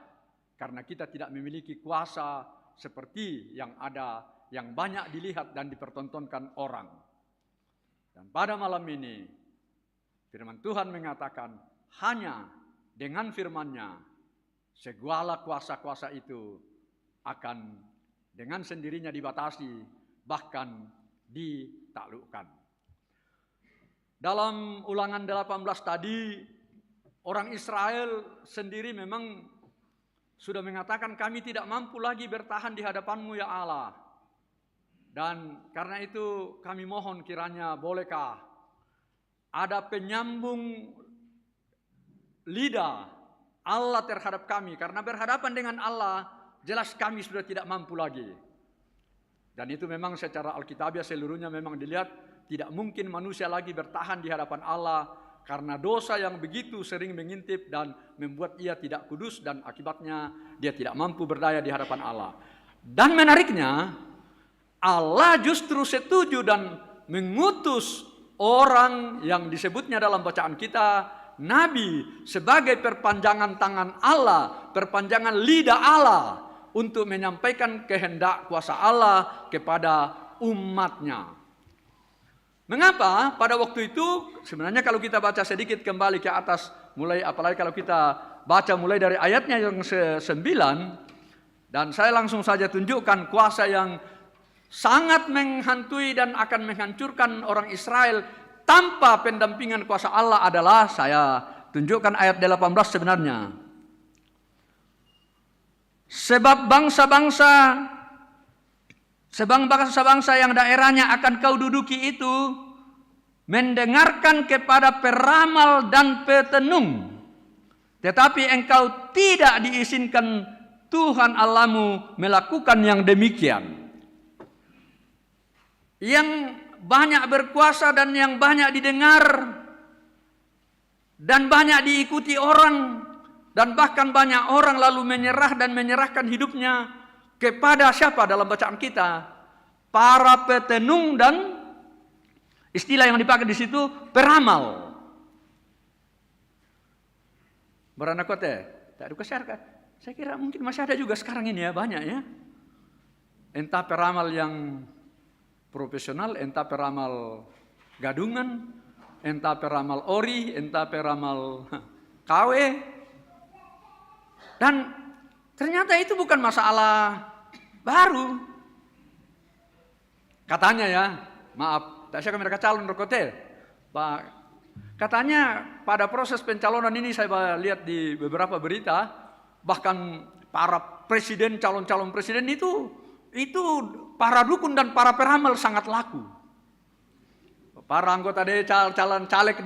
karena kita tidak memiliki kuasa seperti yang ada, yang banyak dilihat dan dipertontonkan orang. Dan pada malam ini firman Tuhan mengatakan hanya dengan firman-Nya segala kuasa-kuasa itu akan dengan sendirinya dibatasi, bahkan ditaklukkan. Dalam Ulangan 18 tadi, orang Israel sendiri memang sudah mengatakan kami tidak mampu lagi bertahan di hadapan-Mu ya Allah. Dan karena itu kami mohon kiranya bolehkah ada penyambung lidah Allah terhadap kami. Karena berhadapan dengan Allah jelas kami sudah tidak mampu lagi. Dan itu memang secara Alkitabiah seluruhnya memang dilihat tidak mungkin manusia lagi bertahan di hadapan Allah karena dosa yang begitu sering mengintip dan membuat ia tidak kudus dan akibatnya dia tidak mampu berdaya di hadapan Allah. Dan menariknya Allah justru setuju dan mengutus orang yang disebutnya dalam bacaan kita Nabi sebagai perpanjangan tangan Allah, perpanjangan lidah Allah untuk menyampaikan kehendak kuasa Allah kepada umatnya. Mengapa pada waktu itu sebenarnya kalau kita baca sedikit kembali ke atas, mulai apalagi kalau kita baca mulai dari ayatnya yang 9, dan saya langsung saja tunjukkan kuasa yang sangat menghantui dan akan menghancurkan orang Israel tanpa pendampingan kuasa Allah adalah, saya tunjukkan ayat 18 sebenarnya. Sebab bangsa-bangsa yang daerahnya akan kau duduki itu mendengarkan kepada peramal dan petenung, tetapi engkau tidak diizinkan Tuhan Allahmu melakukan yang demikian. Yang banyak berkuasa dan yang banyak didengar dan banyak diikuti orang, dan bahkan banyak orang lalu menyerah dan menyerahkan hidupnya kepada siapa dalam bacaan kita? Para petenung dan istilah yang dipakai di situ peramal. Beranak kote, tak ada masyarakat. Saya kira mungkin masih ada juga sekarang ini ya, banyak ya. Entah peramal yang profesional, entah peramal gadungan, entah peramal ori, entah peramal KW. Dan ternyata itu bukan masalah baru. Katanya ya, maaf, tak saya mereka calon rokote. Pak, katanya pada proses pencalonan ini saya lihat di beberapa berita, bahkan para presiden, calon-calon presiden itu para dukun dan para peramal sangat laku. Para anggota calon caleg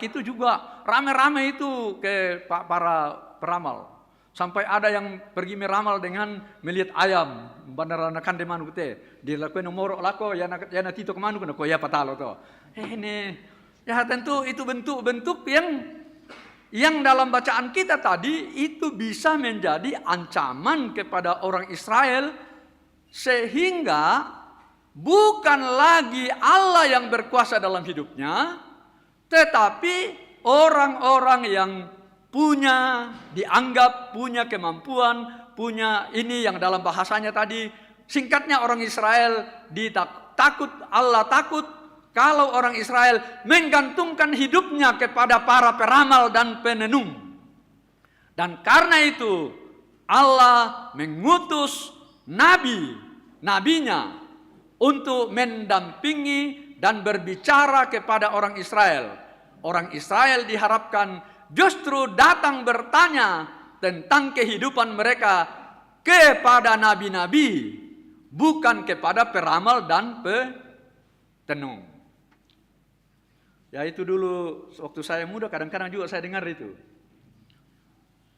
itu juga rame-rame itu ke para peramal. Sampai ada yang pergi meramal dengan melihat ayam, bandaranakan de manu te, dilakukan nomor lako ya na tito ke manu ko ya patalo to. Ini ya tentu itu bentuk-bentuk yang dalam bacaan kita tadi itu bisa menjadi ancaman kepada orang Israel, sehingga bukan lagi Allah yang berkuasa dalam hidupnya, tetapi orang-orang yang dianggap punya kemampuan, punya ini yang dalam bahasanya tadi, singkatnya orang Israel takut, Allah takut kalau orang Israel menggantungkan hidupnya kepada para peramal dan penenung. Dan karena itu Allah mengutus nabinya untuk mendampingi dan berbicara kepada orang Israel. Orang Israel diharapkan justru datang bertanya tentang kehidupan mereka kepada nabi-nabi, bukan kepada peramal dan petenung. Ya itu dulu waktu saya muda kadang-kadang juga saya dengar itu.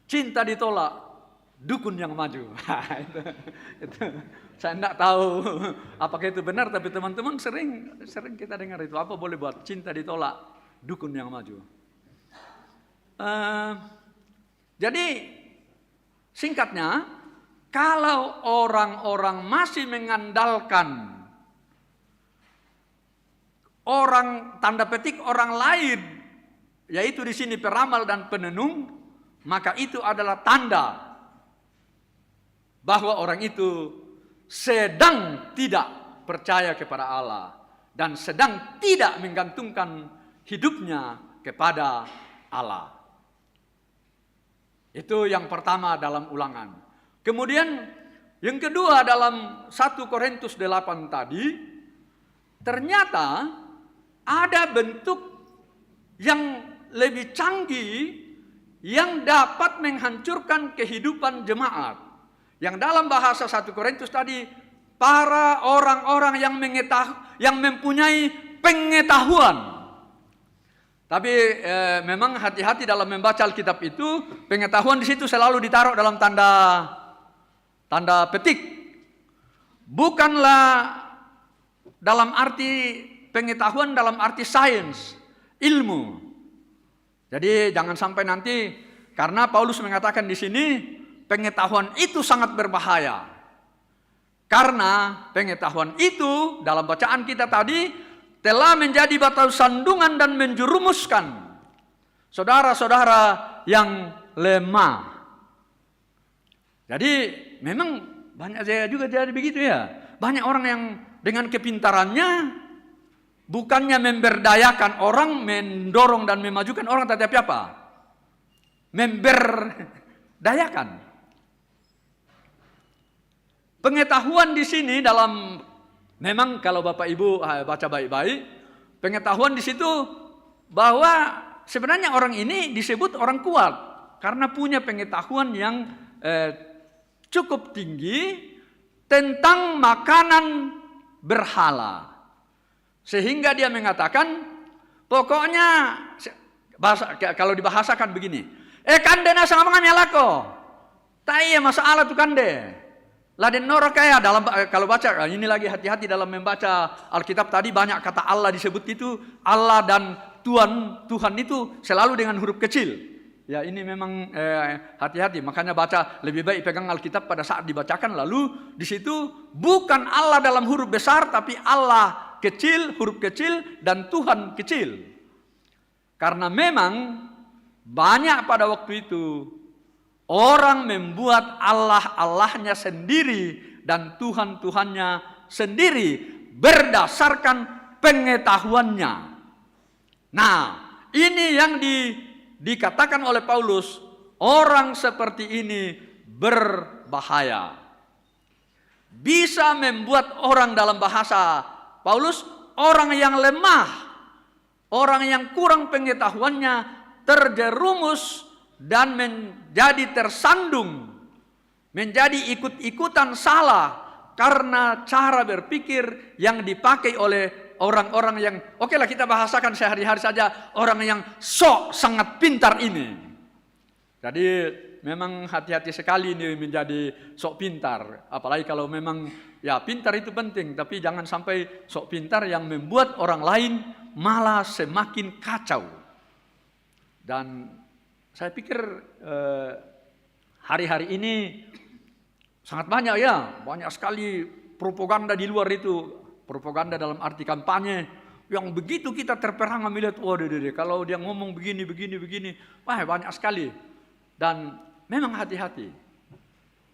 Cinta ditolak, dukun yang maju. itu saya tidak tahu apakah itu benar, tapi teman-teman sering kita dengar itu. Apa boleh buat? Cinta ditolak, dukun yang maju. Jadi singkatnya, kalau orang-orang masih mengandalkan orang, tanda petik orang lain, yaitu di sini peramal dan penenung, maka itu adalah tanda bahwa orang itu sedang tidak percaya kepada Allah dan sedang tidak menggantungkan hidupnya kepada Allah. Itu yang pertama dalam Ulangan. Kemudian yang kedua dalam 1 Korintus 8 tadi, ternyata ada bentuk yang lebih canggih yang dapat menghancurkan kehidupan jemaat. Yang dalam bahasa 1 Korintus tadi, para orang-orang yang mempunyai pengetahuan. Tapi memang hati-hati dalam membaca Alkitab itu, pengetahuan di situ selalu ditaruh dalam tanda petik. Bukanlah dalam arti pengetahuan dalam arti sains, ilmu. Jadi jangan sampai nanti, karena Paulus mengatakan di sini pengetahuan itu sangat berbahaya. Karena pengetahuan itu dalam bacaan kita tadi telah menjadi batu sandungan dan menjerumuskan saudara-saudara yang lemah. Jadi memang banyak saya juga jadi begitu ya. Banyak orang yang dengan kepintarannya bukannya memberdayakan orang, mendorong dan memajukan orang, tetapi apa? Memberdayakan. Pengetahuan di sini dalam, memang kalau Bapak Ibu baca baik-baik, pengetahuan di situ bahwa sebenarnya orang ini disebut orang kuat karena punya pengetahuan yang cukup tinggi tentang makanan berhala. Sehingga dia mengatakan, pokoknya kalau dibahasakan begini, kande na sama mga lako, tayo masalah tu kande. Laden noro kaya dalam, kalau baca ini lagi hati-hati dalam membaca Alkitab tadi, banyak kata Allah disebut itu. Allah dan Tuhan itu selalu dengan huruf kecil. Ya ini memang hati-hati, makanya baca lebih baik pegang Alkitab pada saat dibacakan, lalu di situ bukan Allah dalam huruf besar, tapi Allah kecil, huruf kecil, dan Tuhan kecil. Karena memang banyak pada waktu itu orang membuat Allah-Allahnya sendiri dan Tuhan-Tuhannya sendiri berdasarkan pengetahuannya. Nah, ini yang dikatakan oleh Paulus, orang seperti ini berbahaya. Bisa membuat orang, dalam bahasa Paulus, orang yang lemah, orang yang kurang pengetahuannya terjerumus dan menjadi tersandung, menjadi ikut-ikutan salah karena cara berpikir yang dipakai oleh orang-orang yang, oke lah kita bahasakan sehari-hari saja, orang yang sok sangat pintar ini. Jadi memang hati-hati sekali ini menjadi sok pintar. Apalagi kalau memang ya pintar itu penting, tapi jangan sampai sok pintar yang membuat orang lain malah semakin kacau. Dan saya pikir hari-hari ini sangat banyak ya, banyak sekali propaganda di luar itu. Propaganda dalam arti kampanye Yang begitu kita terperangah melihat, waduh, kalau dia ngomong begini, wah banyak sekali. Dan memang hati-hati.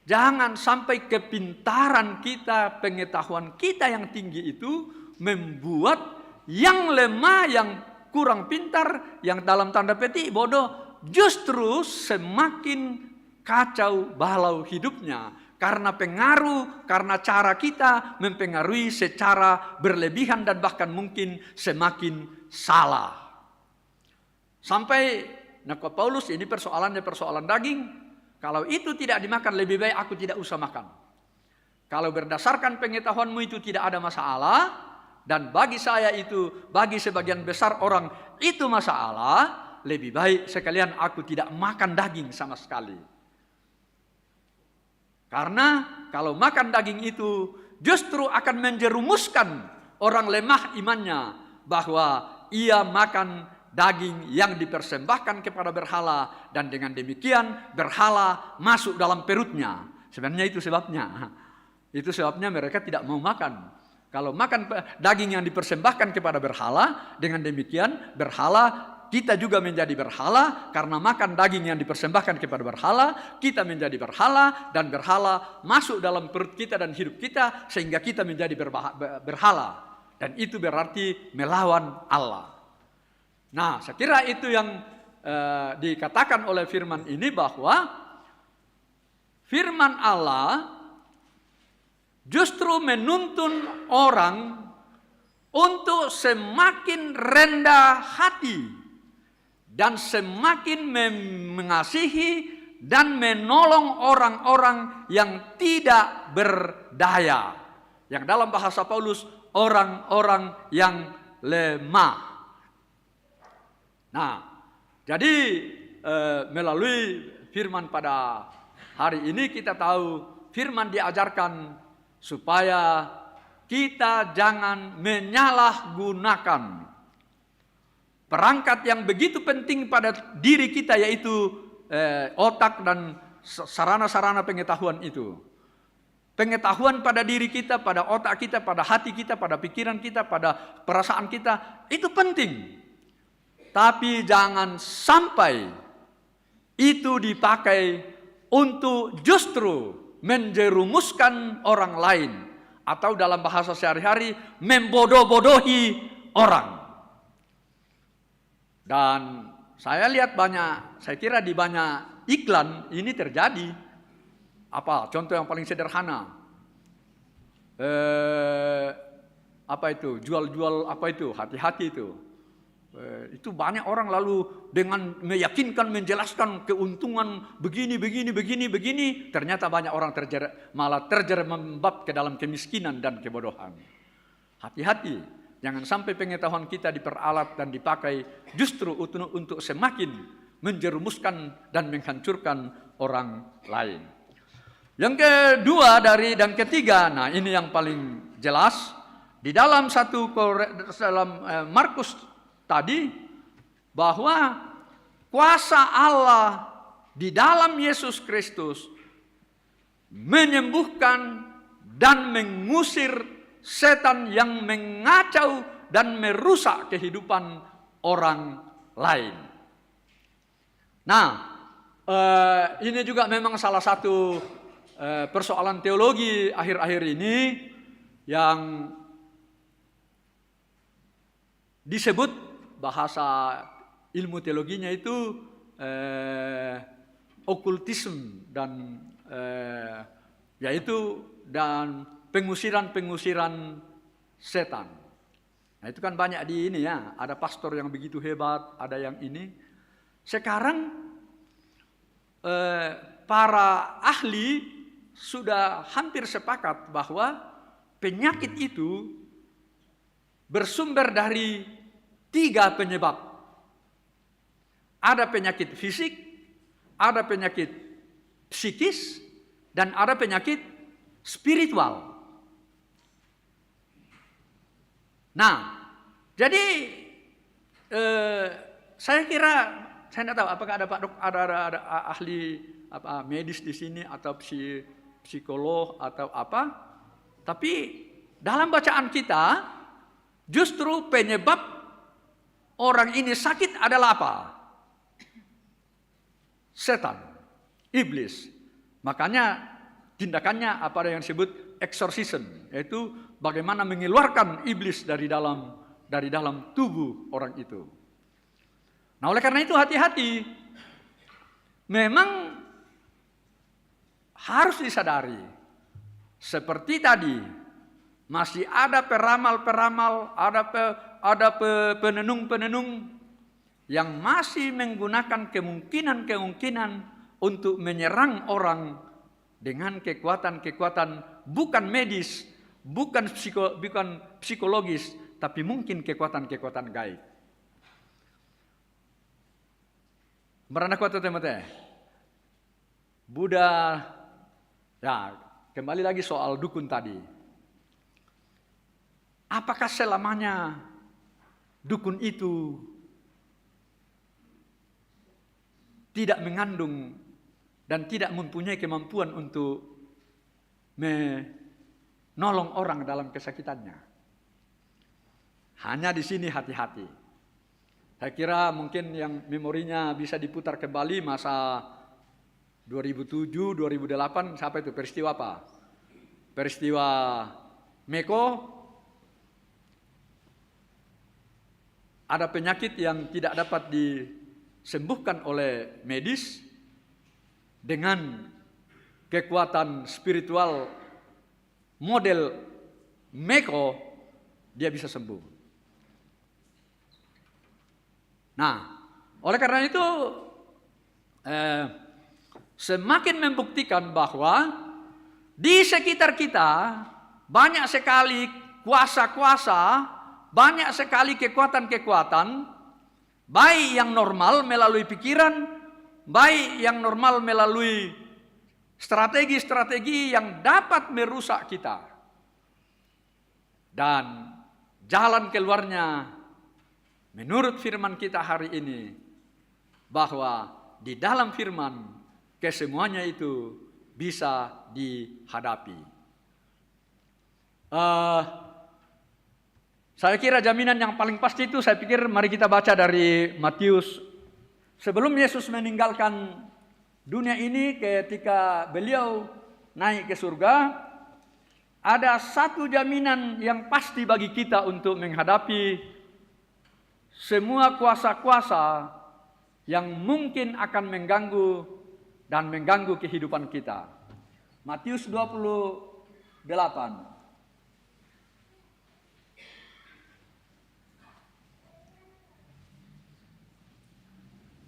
Jangan sampai kepintaran kita, pengetahuan kita yang tinggi itu membuat yang lemah, yang kurang pintar, yang dalam tanda petik bodoh, justru semakin kacau balau hidupnya. Karena pengaruh, karena cara kita mempengaruhi secara berlebihan dan bahkan mungkin semakin salah. Sampai Paulus, ini persoalannya persoalan daging. Kalau itu tidak dimakan, lebih baik aku tidak usah makan. Kalau berdasarkan pengetahuanmu itu tidak ada masalah, dan bagi saya itu, bagi sebagian besar orang itu masalah, lebih baik sekalian aku tidak makan daging sama sekali. Karena kalau makan daging itu justru akan menjerumuskan orang lemah imannya bahwa ia makan daging yang dipersembahkan kepada berhala, dan dengan demikian berhala masuk dalam perutnya. Sebenarnya itu sebabnya. Itu sebabnya mereka tidak mau makan. Kalau makan daging yang dipersembahkan kepada berhala, dengan demikian berhala, kita juga menjadi berhala. Karena makan daging yang dipersembahkan kepada berhala, kita menjadi berhala, dan berhala masuk dalam perut kita dan hidup kita, sehingga kita menjadi berhala. Dan itu berarti melawan Allah. Nah, saya kira itu yang dikatakan oleh firman ini, bahwa firman Allah justru menuntun orang untuk semakin rendah hati dan semakin mengasihi dan menolong orang-orang yang tidak berdaya. Yang dalam bahasa Paulus, orang-orang yang lemah. Nah, jadi melalui firman pada hari ini kita tahu firman diajarkan supaya kita jangan menyalahgunakan perangkat yang begitu penting pada diri kita, yaitu otak dan sarana-sarana pengetahuan itu. Pengetahuan pada diri kita, pada otak kita, pada hati kita, pada pikiran kita, pada perasaan kita, itu penting. Tapi jangan sampai itu dipakai untuk justru menjerumuskan orang lain, atau dalam bahasa sehari-hari membodoh-bodohi orang. Dan saya lihat saya kira di banyak iklan ini terjadi. Apa? Contoh yang paling sederhana. Apa itu? Jual-jual apa itu? Hati-hati itu. Itu banyak orang lalu dengan meyakinkan, menjelaskan keuntungan begini. Ternyata banyak orang malah terjerembab ke dalam kemiskinan dan kebodohan. Hati-hati. Jangan sampai pengetahuan kita diperalat dan dipakai justru untuk semakin menjerumuskan dan menghancurkan orang lain. Yang kedua dan ketiga, nah ini yang paling jelas. Di dalam Markus tadi, bahwa kuasa Allah di dalam Yesus Kristus menyembuhkan dan mengusir setan yang mengacau dan merusak kehidupan orang lain. Nah, ini juga memang salah satu persoalan teologi akhir-akhir ini yang disebut bahasa ilmu teologinya itu okultisme dan yaitu dan pengusiran setan. Nah, itu kan banyak di ini ya, ada pastor yang begitu hebat, ada yang ini. Sekarang para ahli sudah hampir sepakat bahwa penyakit itu bersumber dari 3 penyebab. Ada penyakit fisik, ada penyakit psikis, dan ada penyakit spiritual. Nah, jadi saya kira, saya tidak tahu apakah ada ahli medis di sini atau psikolog atau apa. Tapi dalam bacaan kita Justru penyebab orang ini sakit adalah apa? Setan, iblis. Makanya tindakannya apa yang disebut exorcism, yaitu bagaimana mengeluarkan iblis dari dalam tubuh orang itu. Nah, oleh karena itu hati-hati. Memang harus disadari, seperti tadi, masih ada peramal-peramal, ada penenung-penenung yang masih menggunakan kemungkinan-kemungkinan untuk menyerang orang dengan kekuatan-kekuatan bukan medis, bukan psikologis, tapi mungkin kekuatan-kekuatan gaib. Merana kuat teman-teman. Buddha, ya kembali lagi soal dukun tadi. Apakah selamanya dukun itu tidak mengandung dan tidak mempunyai kemampuan untuk menolong orang dalam kesakitannya? Hanya di sini hati-hati. Saya kira mungkin yang memorinya bisa diputar kembali masa 2007, 2008, sampai itu peristiwa apa? Peristiwa Meko. Ada penyakit yang tidak dapat disembuhkan oleh medis, dengan kekuatan spiritual model Meko, dia bisa sembuh. Nah, oleh karena itu semakin membuktikan bahwa di sekitar kita banyak sekali kuasa-kuasa, banyak sekali kekuatan-kekuatan, baik yang normal melalui pikiran, baik yang normal melalui strategi-strategi yang dapat merusak kita. Dan jalan keluarnya menurut firman kita hari ini, bahwa di dalam firman kesemuanya itu bisa dihadapi. Saya kira jaminan yang paling pasti itu, saya pikir mari kita baca dari Matius. Sebelum Yesus meninggalkan dunia ini, ketika beliau naik ke surga, ada satu jaminan yang pasti bagi kita untuk menghadapi semua kuasa-kuasa yang mungkin akan mengganggu dan mengganggu kehidupan kita. Matius 28.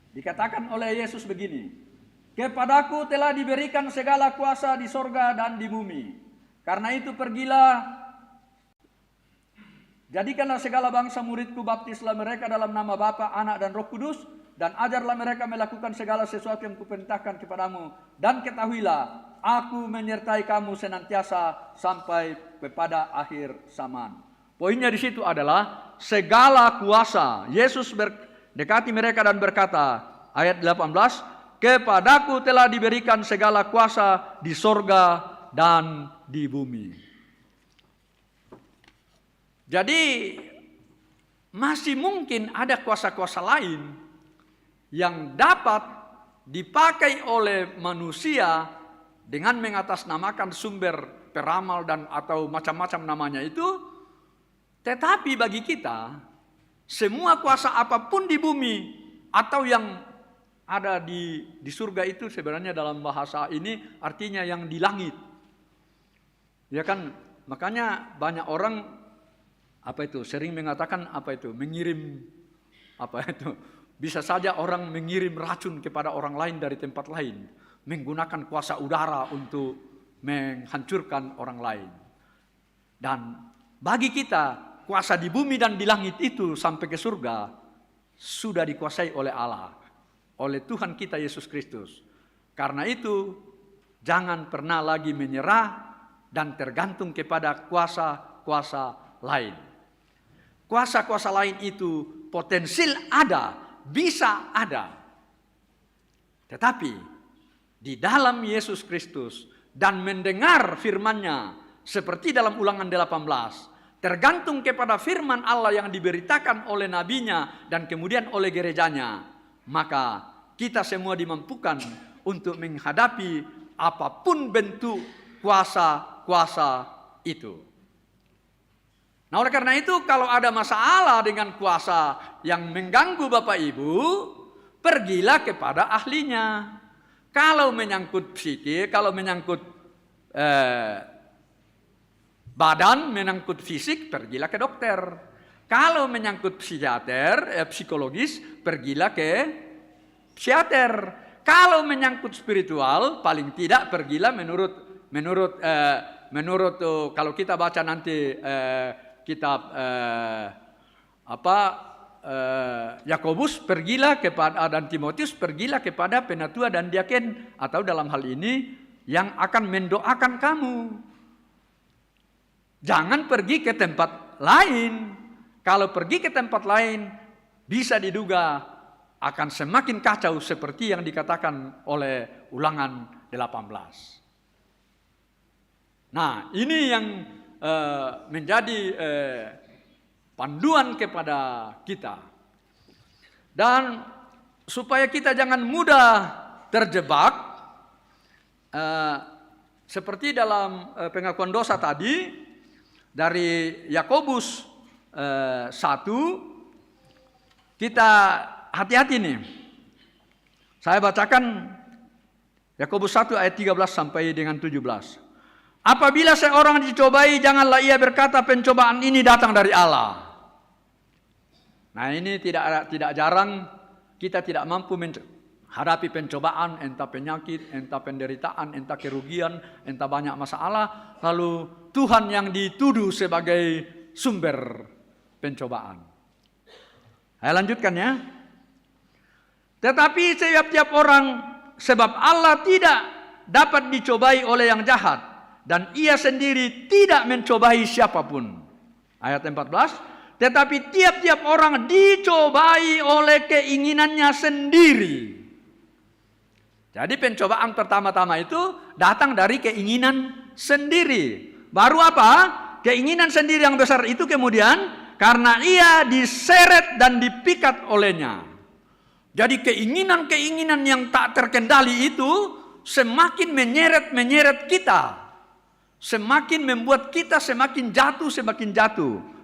Dikatakan oleh Yesus begini, "Kepadaku telah diberikan segala kuasa di sorga dan di bumi. Karena itu pergilah, jadikanlah segala bangsa muridku, baptislah mereka dalam nama Bapa, Anak, dan Roh Kudus, dan ajarlah mereka melakukan segala sesuatu yang kuperintahkan kepadamu. Dan ketahuilah, aku menyertai kamu senantiasa sampai kepada akhir zaman." Poinnya di situ adalah segala kuasa. Yesus mendekati mereka dan berkata, ayat 18, "Kepadaku telah diberikan segala kuasa di sorga dan di bumi." Jadi masih mungkin ada kuasa-kuasa lain yang dapat dipakai oleh manusia dengan mengatasnamakan sumber peramal dan atau macam-macam namanya itu. Tetapi bagi kita, semua kuasa apapun di bumi atau yang ada di surga itu sebenarnya dalam bahasa ini artinya yang di langit. Ya kan, makanya banyak orang sering mengatakan mengirim bisa saja orang mengirim racun kepada orang lain dari tempat lain, menggunakan kuasa udara untuk menghancurkan orang lain. Dan bagi kita, kuasa di bumi dan di langit itu sampai ke surga sudah dikuasai oleh Allah, oleh Tuhan kita Yesus Kristus. Karena itu jangan pernah lagi menyerah dan tergantung kepada kuasa-kuasa lain. Kuasa-kuasa lain itu potensial ada, bisa ada. Tetapi di dalam Yesus Kristus dan mendengar firman-Nya seperti dalam Ulangan 18, tergantung kepada firman Allah yang diberitakan oleh nabinya dan kemudian oleh gerejanya, maka kita semua dimampukan untuk menghadapi apapun bentuk kuasa-kuasa itu. Nah, oleh karena itu kalau ada masalah dengan kuasa yang mengganggu Bapak Ibu, pergilah kepada ahlinya. Kalau menyangkut psikis, kalau menyangkut badan, menyangkut fisik, pergilah ke dokter. Kalau menyangkut psikologis, pergilah ke psikiater. Kalau menyangkut spiritual, paling tidak pergilah menurut kalau kita baca nanti kitab Yakobus, pergilah kepada, dan Timotius, pergilah kepada penatua dan diaken, atau dalam hal ini yang akan mendoakan kamu. Jangan pergi ke tempat lain. Kalau pergi ke tempat lain, bisa diduga akan semakin kacau seperti yang dikatakan oleh Ulangan 18. Nah, ini yang menjadi panduan kepada kita. Dan supaya kita jangan mudah terjebak, seperti dalam pengakuan dosa tadi, dari Yakobus 1, kita hati-hati nih. Saya bacakan Yakobus 1 ayat 13 sampai dengan 17. Apabila seorang dicobai, janganlah ia berkata pencobaan ini datang dari Allah. Nah, ini tidak jarang kita tidak mampu menghadapi pencobaan, entah penyakit, entah penderitaan, entah kerugian, entah banyak masalah. Lalu Tuhan yang dituduh sebagai sumber pencobaan. Saya lanjutkan ya. Tetapi setiap orang, sebab Allah tidak dapat dicobai oleh yang jahat, dan ia sendiri tidak mencobai siapapun. Ayat 14. Tetapi tiap-tiap orang dicobai oleh keinginannya sendiri. Jadi pencobaan pertama-tama itu datang dari keinginan sendiri. Baru apa? Keinginan sendiri yang besar itu kemudian karena ia diseret dan dipikat olehnya. Jadi keinginan-keinginan yang tak terkendali itu semakin menyeret kita. Semakin membuat kita semakin jatuh.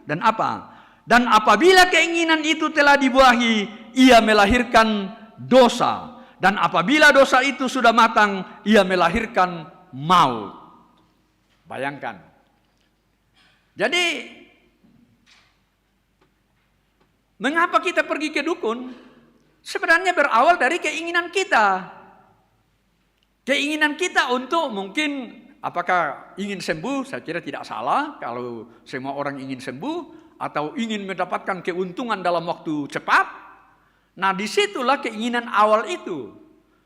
Dan apa? Dan apabila keinginan itu telah dibuahi, ia melahirkan dosa. Dan apabila dosa itu sudah matang, ia melahirkan maut. Bayangkan. Jadi, mengapa kita pergi ke dukun? Sebenarnya berawal dari keinginan kita. Keinginan kita untuk mungkin, apakah ingin sembuh? Saya kira tidak salah kalau semua orang ingin sembuh atau ingin mendapatkan keuntungan dalam waktu cepat. Nah, disitulah keinginan awal itu.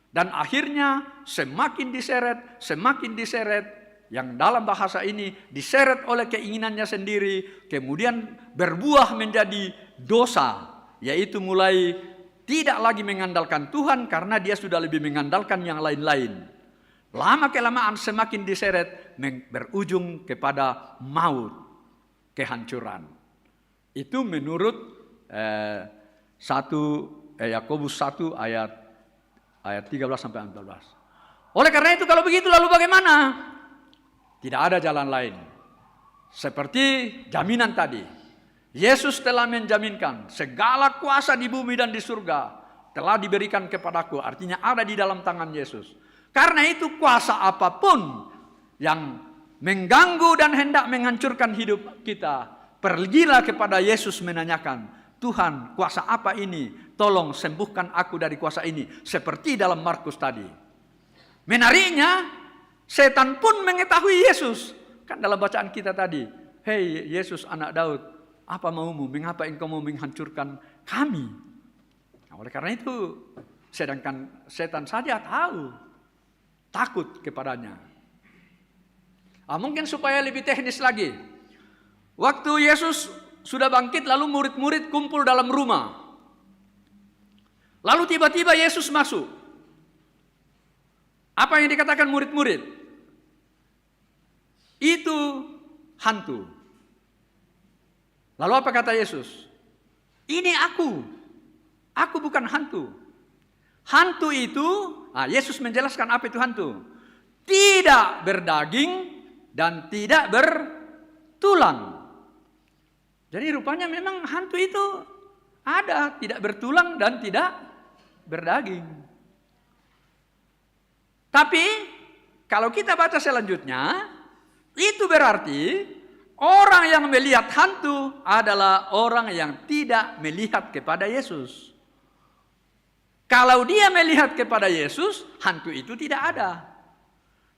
Dan akhirnya semakin diseret, yang dalam bahasa ini diseret oleh keinginannya sendiri, kemudian berbuah menjadi dosa, yaitu mulai tidak lagi mengandalkan Tuhan karena dia sudah lebih mengandalkan yang lain-lain. Lama-kelamaan semakin diseret berujung kepada maut, kehancuran. Itu menurut Yakobus 1 ayat 13 sampai 14. Oleh karena itu kalau begitu lalu bagaimana? Tidak ada jalan lain. Seperti jaminan tadi. Yesus telah menjaminkan segala kuasa di bumi dan di surga telah diberikan kepadaku. Artinya ada di dalam tangan Yesus. Karena itu kuasa apapun yang mengganggu dan hendak menghancurkan hidup kita, pergilah kepada Yesus menanyakan, Tuhan, kuasa apa ini? Tolong sembuhkan aku dari kuasa ini. Seperti dalam Markus tadi. Menariknya, setan pun mengetahui Yesus. Kan dalam bacaan kita tadi, hei Yesus anak Daud, apa maumu? Mengapa engkau mau menghancurkan kami? Nah, oleh karena itu, sedangkan setan saja tahu, takut kepadanya. Mungkin supaya lebih teknis lagi. Waktu Yesus sudah bangkit, lalu murid-murid kumpul dalam rumah. Lalu tiba-tiba Yesus masuk. Apa yang dikatakan murid-murid? Itu hantu. Lalu apa kata Yesus? Ini aku bukan hantu. Hantu itu, Yesus menjelaskan apa itu hantu. Tidak berdaging dan tidak bertulang. Jadi rupanya memang hantu itu ada, tidak bertulang dan tidak berdaging. Tapi kalau kita baca selanjutnya, itu berarti orang yang melihat hantu adalah orang yang tidak melihat kepada Yesus. Kalau dia melihat kepada Yesus, hantu itu tidak ada.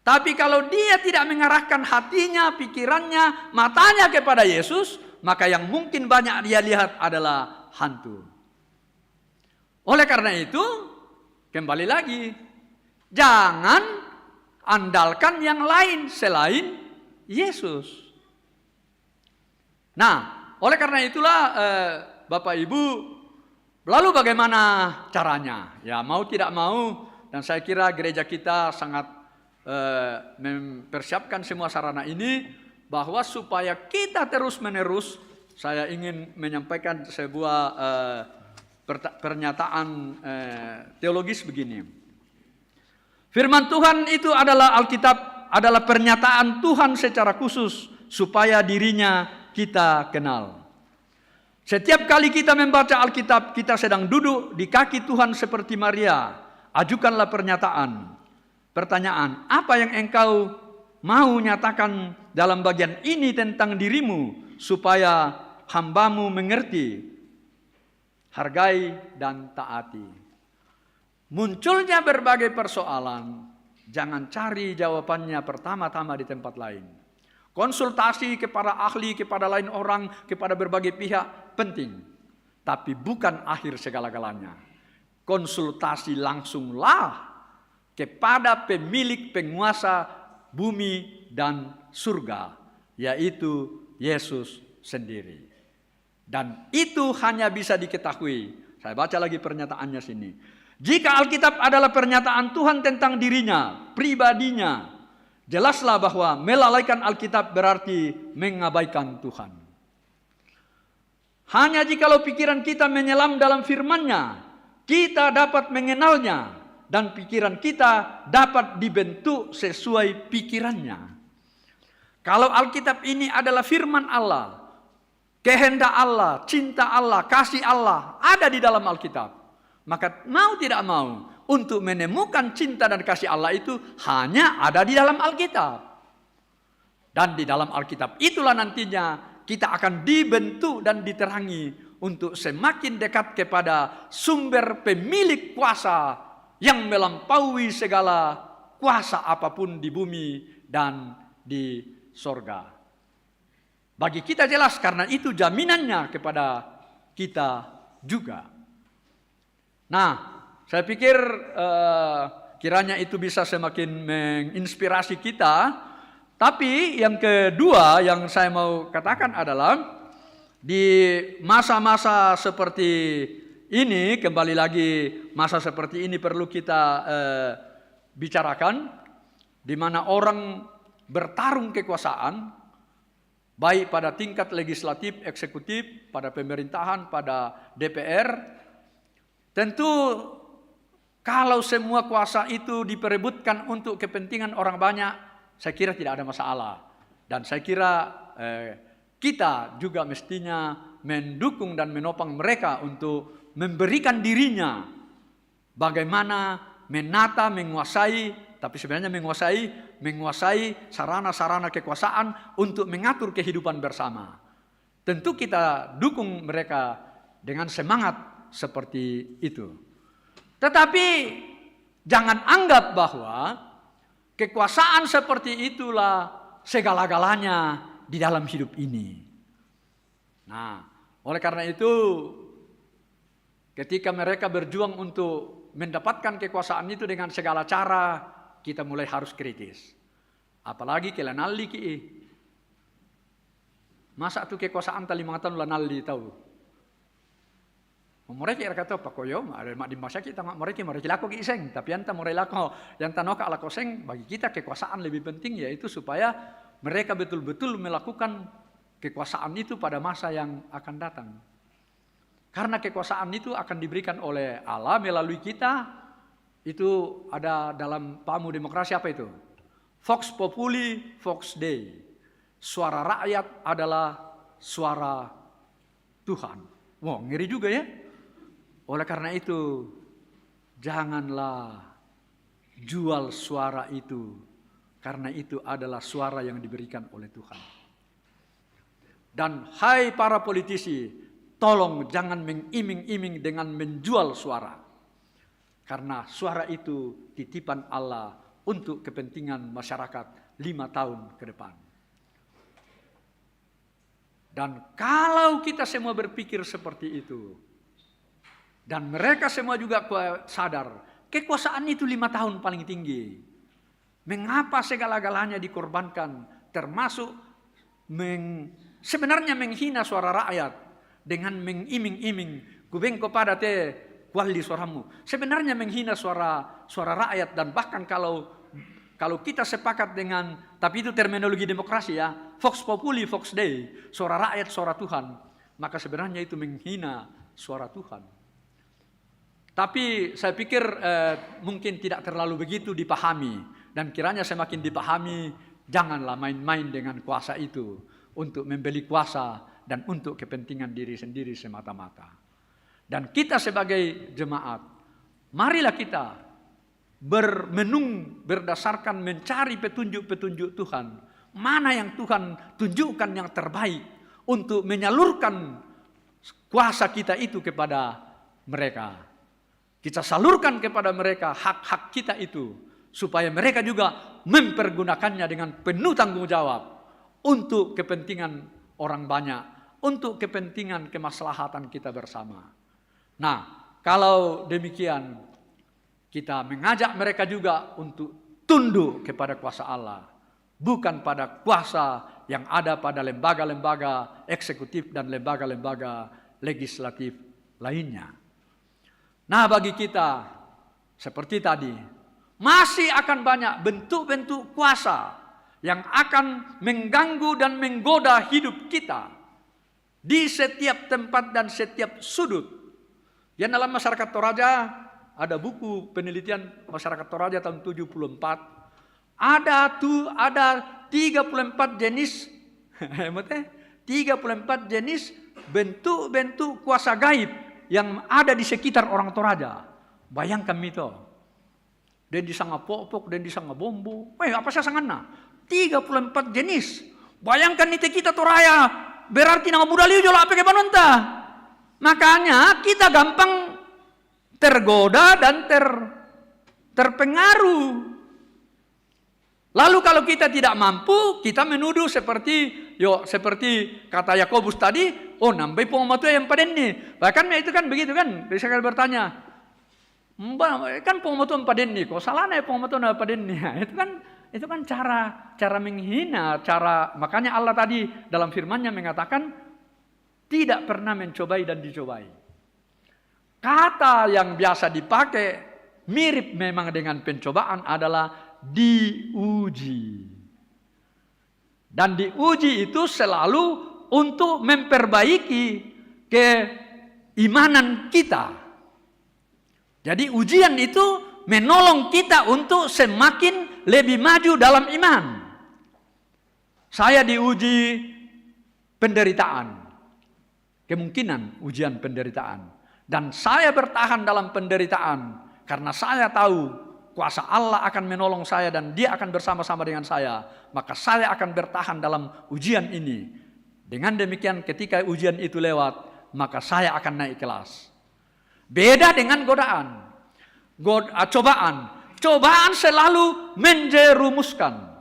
Tapi kalau dia tidak mengarahkan hatinya, pikirannya, matanya kepada Yesus, maka yang mungkin banyak dia lihat adalah hantu. Oleh karena itu, kembali lagi, jangan andalkan yang lain selain Yesus. Nah, oleh karena itulah Bapak Ibu, lalu bagaimana caranya? Ya mau tidak mau, dan saya kira gereja kita sangat mempersiapkan semua sarana ini, bahwa supaya kita terus-menerus, saya ingin menyampaikan sebuah pernyataan teologis begini. Firman Tuhan itu adalah Alkitab, adalah pernyataan Tuhan secara khusus supaya dirinya kita kenal. Setiap kali kita membaca Alkitab, kita sedang duduk di kaki Tuhan seperti Maria. Ajukanlah pertanyaan, apa yang engkau mau nyatakan dalam bagian ini tentang dirimu, supaya hambamu mengerti, hargai dan taati. Munculnya berbagai persoalan, jangan cari jawabannya pertama-tama di tempat lain. Konsultasi kepada ahli, kepada lain orang, kepada berbagai pihak penting, tapi bukan akhir segala-galanya. Konsultasi langsunglah kepada pemilik penguasa bumi dan surga, yaitu Yesus sendiri. Dan itu hanya bisa diketahui. Saya baca lagi pernyataannya sini. Jika Alkitab adalah pernyataan Tuhan tentang dirinya, pribadinya, jelaslah bahwa melalaikan Alkitab berarti mengabaikan Tuhan. Hanya jikalau pikiran kita menyelam dalam firman-Nya, kita dapat mengenalnya, dan pikiran kita dapat dibentuk sesuai pikirannya. Kalau Alkitab ini adalah firman Allah, kehendak Allah, cinta Allah, kasih Allah ada di dalam Alkitab, maka mau tidak mau untuk menemukan cinta dan kasih Allah itu hanya ada di dalam Alkitab. Dan di dalam Alkitab itulah nantinya kita akan dibentuk dan diterangi untuk semakin dekat kepada sumber pemilik kuasa yang melampaui segala kuasa apapun di bumi dan di sorga. Bagi kita jelas, karena itu jaminannya kepada kita juga. Nah, saya pikir kiranya itu bisa semakin menginspirasi kita. Tapi yang kedua yang saya mau katakan adalah, di masa-masa seperti ini, kembali lagi masa seperti ini perlu kita bicarakan, di mana orang bertarung kekuasaan, baik pada tingkat legislatif, eksekutif, pada pemerintahan, pada DPR. Tentu kalau semua kuasa itu diperebutkan untuk kepentingan orang banyak, saya kira tidak ada masalah. Dan saya kira kita juga mestinya mendukung dan menopang mereka untuk memberikan dirinya bagaimana menata, menguasai, tapi sebenarnya menguasai sarana-sarana kekuasaan untuk mengatur kehidupan bersama. Tentu kita dukung mereka dengan semangat seperti itu. Tetapi jangan anggap bahwa kekuasaan seperti itulah segala-galanya di dalam hidup ini. Nah, oleh karena itu, ketika mereka berjuang untuk mendapatkan kekuasaan itu dengan segala cara, kita mulai harus kritis. Apalagi ke lanali ki. Masa tu kekuasaan tali mangatan lanali tahu. Mereka kata pakoyo, ada mak di masa kita mereka laku giseng, tapi anta mereka lako yang tanoka lako seng. Bagi kita kekuasaan lebih penting, yaitu supaya mereka betul-betul melakukan kekuasaan itu pada masa yang akan datang. Karena kekuasaan itu akan diberikan oleh Allah melalui kita. Itu ada dalam paham demokrasi apa itu? Vox populi, vox Dei. Suara rakyat adalah suara Tuhan. Wah, ngeri juga ya. Oleh karena itu, janganlah jual suara itu. Karena itu adalah suara yang diberikan oleh Tuhan. Dan hai para politisi, tolong jangan mengiming-iming dengan menjual suara. Karena suara itu titipan Allah untuk kepentingan masyarakat 5 tahun ke depan. Dan kalau kita semua berpikir seperti itu, dan mereka semua juga sadar, kekuasaan itu 5 tahun paling tinggi. Mengapa segala-galanya dikorbankan, termasuk sebenarnya menghina suara rakyat dengan mengiming-iming, kubeng kepada te wali suaramu. Sebenarnya menghina suara rakyat, dan bahkan kalau kita sepakat dengan, tapi itu terminologi demokrasi ya, vox populi, vox Dei, suara rakyat, suara Tuhan, maka sebenarnya itu menghina suara Tuhan. Tapi saya pikir mungkin tidak terlalu begitu dipahami, dan kiranya semakin dipahami, janganlah main-main dengan kuasa itu untuk membeli kuasa dan untuk kepentingan diri sendiri semata-mata. Dan kita sebagai jemaat, marilah kita bermenung berdasarkan mencari petunjuk-petunjuk Tuhan. Mana yang Tuhan tunjukkan yang terbaik untuk menyalurkan kuasa kita itu kepada mereka. Kita salurkan kepada mereka hak-hak kita itu, supaya mereka juga mempergunakannya dengan penuh tanggung jawab untuk kepentingan orang banyak, untuk kepentingan kemaslahatan kita bersama. Nah, kalau demikian, kita mengajak mereka juga untuk tunduk kepada kuasa Allah, bukan pada kuasa yang ada pada lembaga-lembaga eksekutif dan lembaga-lembaga legislatif lainnya. Nah, bagi kita, seperti tadi, masih akan banyak bentuk-bentuk kuasa yang akan mengganggu dan menggoda hidup kita di setiap tempat dan setiap sudut. Yang dalam masyarakat Toraja, ada buku penelitian masyarakat Toraja tahun 74. Ada 34 jenis 34 jenis bentuk-bentuk kuasa gaib yang ada di sekitar orang Toraja. Bayangkan itu. Dan di sanga popok, dan di sanga bombo. Apa saya sangana? 34 jenis. Bayangkan itu kita Toraja, berarti nama budali jola apa ke panonta. Makanya kita gampang tergoda dan terpengaruh. Lalu kalau kita tidak mampu, kita menuduh seperti kata Yakobus tadi, nambai pengomato yang paden nih. Bahkan itu kan begitu kan, bisa kalian bertanya, kan pengomato yang paden nih, kok salahnya pengomato yang paden nih. Itu kan cara menghina, makanya Allah tadi dalam firman-Nya mengatakan tidak pernah mencobai dan dicobai. Kata yang biasa dipakai mirip memang dengan pencobaan adalah diuji. Dan diuji itu selalu untuk memperbaiki keimanan kita. Jadi ujian itu menolong kita untuk semakin lebih maju dalam iman. Saya diuji penderitaan. Kemungkinan ujian penderitaan. Dan saya bertahan dalam penderitaan. Karena saya tahu kuasa Allah akan menolong saya dan Dia akan bersama-sama dengan saya. Maka saya akan bertahan dalam ujian ini. Dengan demikian ketika ujian itu lewat, maka saya akan naik kelas. Beda dengan godaan. Cobaan. Cobaan selalu menjerumuskan.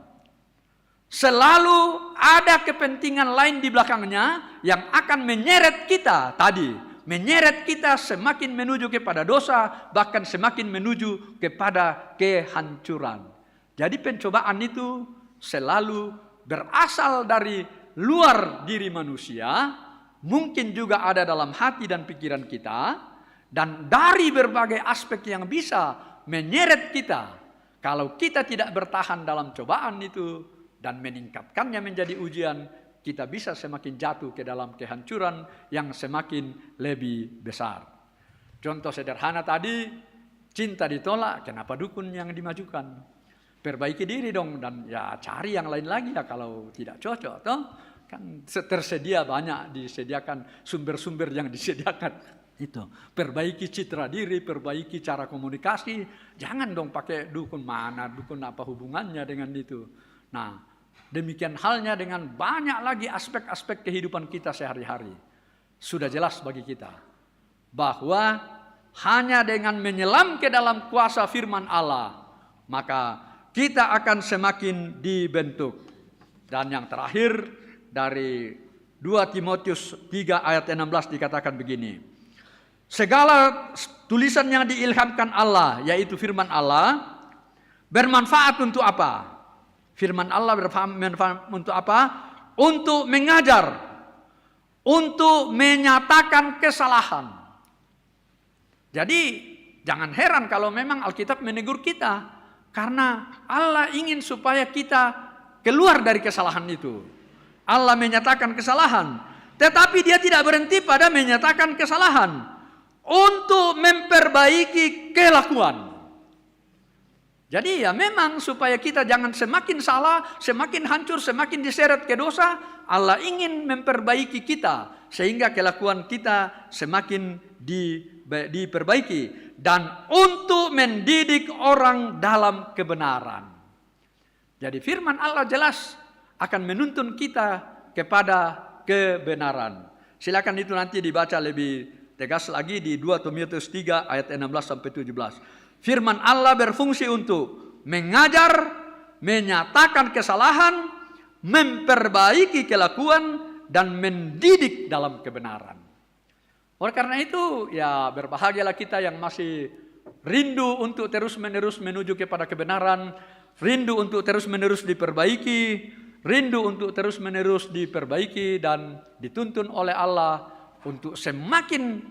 Selalu ada kepentingan lain di belakangnya yang akan menyeret kita tadi. Menyeret kita semakin menuju kepada dosa, bahkan semakin menuju kepada kehancuran. Jadi pencobaan itu selalu berasal dari luar diri manusia, mungkin juga ada dalam hati dan pikiran kita, dan dari berbagai aspek yang bisa menyeret kita. Kalau kita tidak bertahan dalam cobaan itu, dan meningkatkannya menjadi ujian, kita bisa semakin jatuh ke dalam kehancuran yang semakin lebih besar. Contoh sederhana tadi, cinta ditolak, kenapa dukun yang dimajukan? Perbaiki diri dong, dan ya cari yang lain lagi ya kalau tidak cocok, toh kan tersedia banyak, disediakan sumber-sumber yang disediakan. Itu perbaiki citra diri, perbaiki cara komunikasi. Jangan dong pakai dukun, mana dukun, apa hubungannya dengan itu. Nah, demikian halnya dengan banyak lagi aspek-aspek kehidupan kita sehari-hari. Sudah jelas bagi kita bahwa hanya dengan menyelam ke dalam kuasa firman Allah, maka kita akan semakin dibentuk. Dan yang terakhir dari 2 Timotius 3 ayat 16 dikatakan begini. Segala tulisan yang diilhamkan Allah, yaitu firman Allah, bermanfaat untuk apa? Firman Allah bermanfaat untuk apa? Untuk mengajar, untuk menyatakan kesalahan. Jadi jangan heran kalau memang Alkitab menegur kita, karena Allah ingin supaya kita keluar dari kesalahan itu. Allah menyatakan kesalahan, tetapi Dia tidak berhenti pada menyatakan kesalahan, untuk memperbaiki kelakuan. Jadi ya memang supaya kita jangan semakin salah, semakin hancur, semakin diseret ke dosa, Allah ingin memperbaiki kita sehingga kelakuan kita semakin diperbaiki, dan untuk mendidik orang dalam kebenaran. Jadi firman Allah jelas akan menuntun kita kepada kebenaran. Silakan itu nanti dibaca lebih tegas lagi di 2 Timotius 3 ayat 16 sampai 17. Firman Allah berfungsi untuk mengajar, menyatakan kesalahan, memperbaiki kelakuan, dan mendidik dalam kebenaran. Oleh karena itu, ya berbahagialah kita yang masih rindu untuk terus-menerus menuju kepada kebenaran, rindu untuk terus-menerus diperbaiki, rindu untuk terus-menerus diperbaiki dan dituntun oleh Allah untuk semakin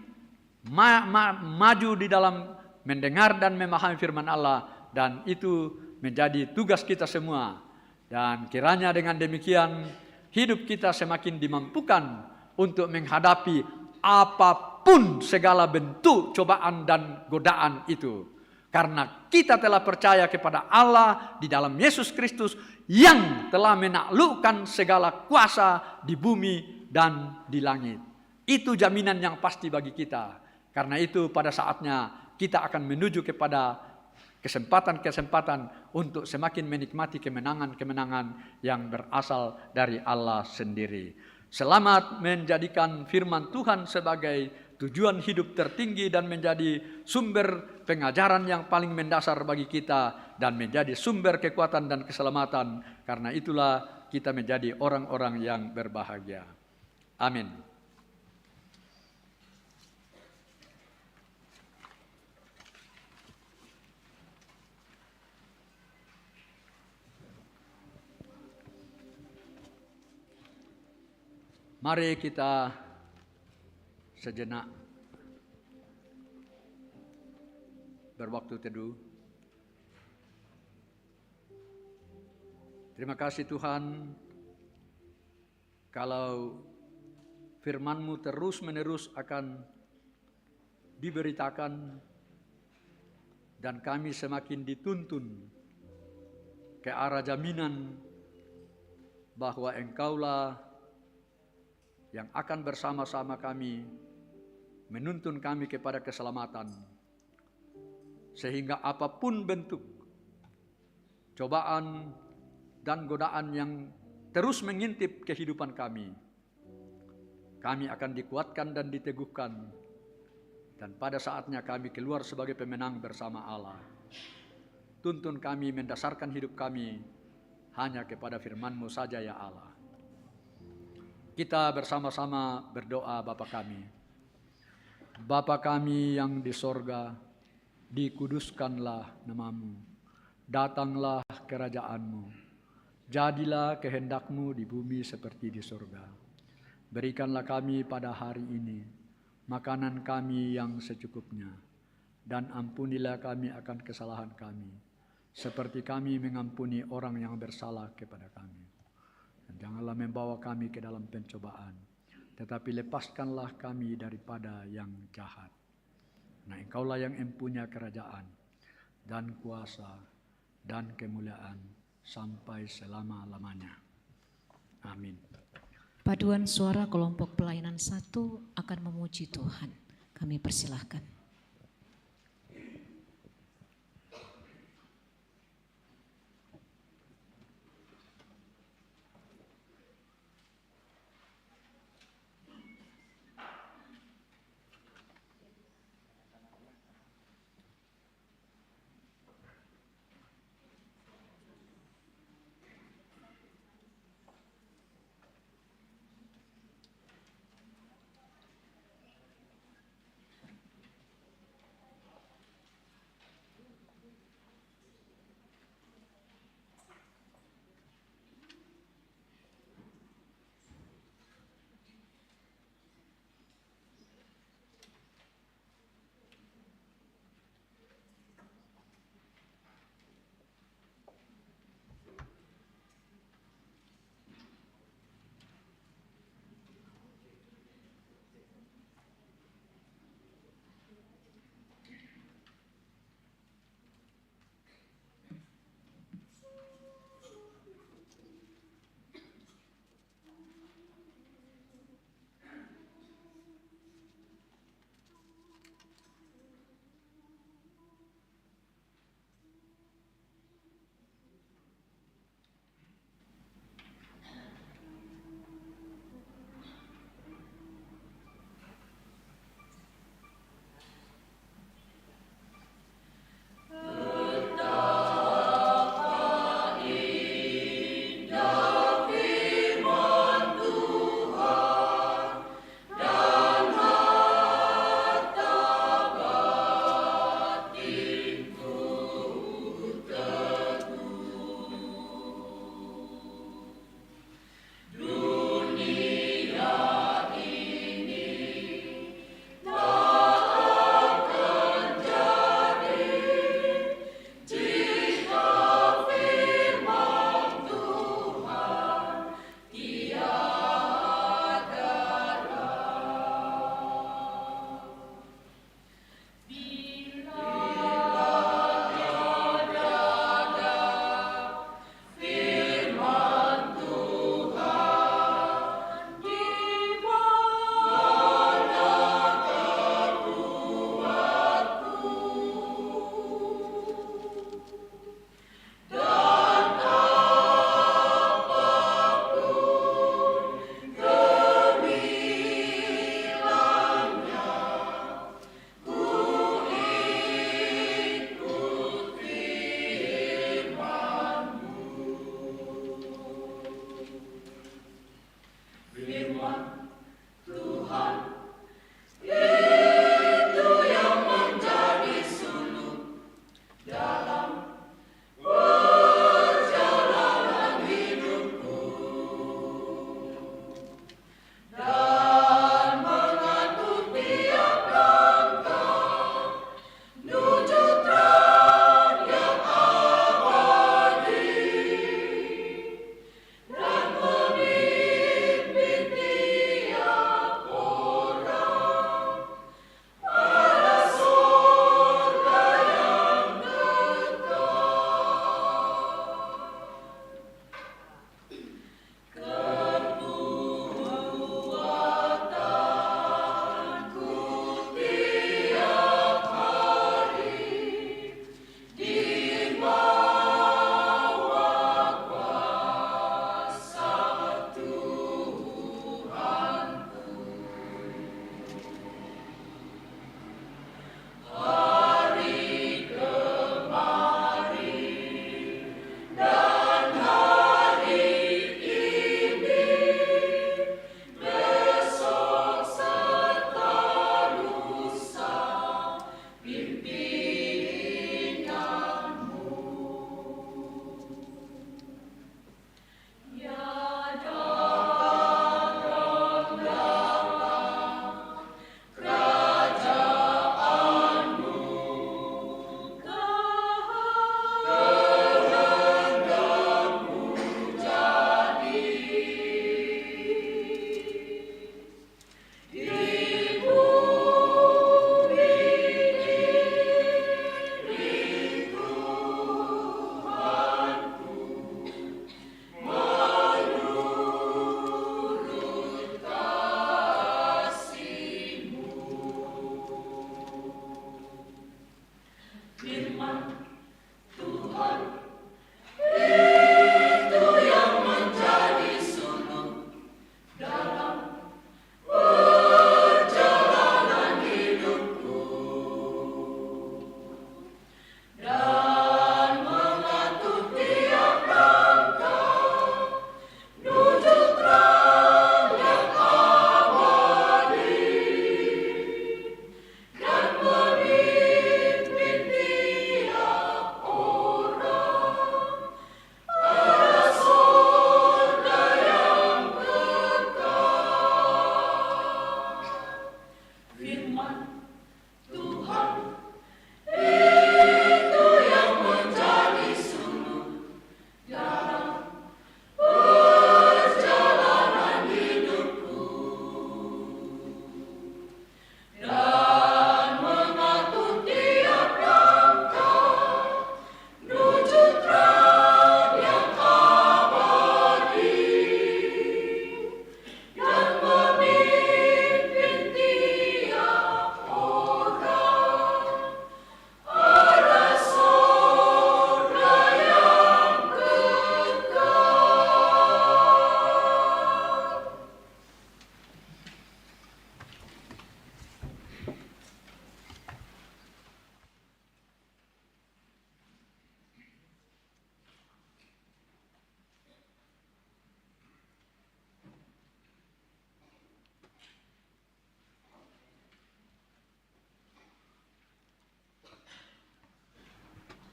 maju di dalam mendengar dan memahami firman Allah, dan itu menjadi tugas kita semua. Dan kiranya dengan demikian hidup kita semakin dimampukan untuk menghadapi apapun segala bentuk cobaan dan godaan itu, karena kita telah percaya kepada Allah di dalam Yesus Kristus yang telah menaklukkan segala kuasa di bumi dan di langit. Itu jaminan yang pasti bagi kita. Karena itu pada saatnya kita akan menuju kepada kesempatan-kesempatan untuk semakin menikmati kemenangan-kemenangan yang berasal dari Allah sendiri. Selamat menjadikan firman Tuhan sebagai tujuan hidup tertinggi dan menjadi sumber pengajaran yang paling mendasar bagi kita dan menjadi sumber kekuatan dan keselamatan. Karena itulah kita menjadi orang-orang yang berbahagia. Amin. Mari kita sejenak berwaktu teduh. Terima kasih Tuhan, kalau firman-Mu terus-menerus akan diberitakan dan kami semakin dituntun ke arah jaminan bahwa Engkaulah yang akan bersama-sama kami, menuntun kami kepada keselamatan. Sehingga apapun bentuk cobaan dan godaan yang terus mengintip kehidupan kami akan dikuatkan dan diteguhkan. Dan pada saatnya kami keluar sebagai pemenang bersama Allah. Tuntun kami mendasarkan hidup kami hanya kepada firman-Mu saja ya Allah. Kita bersama-sama berdoa Bapa kami. Bapa kami yang di sorga, dikuduskanlah nama-Mu. Datanglah kerajaan-Mu. Jadilah kehendak-Mu di bumi seperti di sorga. Berikanlah kami pada hari ini makanan kami yang secukupnya. Dan ampunilah kami akan kesalahan kami, seperti kami mengampuni orang yang bersalah kepada kami. Dan Janganlah membawa kami ke dalam pencobaan, tetapi lepaskanlah kami daripada yang jahat. Nah, Engkaulah yang empunya kerajaan dan kuasa dan kemuliaan sampai selama-lamanya. Amin. Paduan suara kelompok pelayanan 1 akan memuji Tuhan. Kami persilahkan.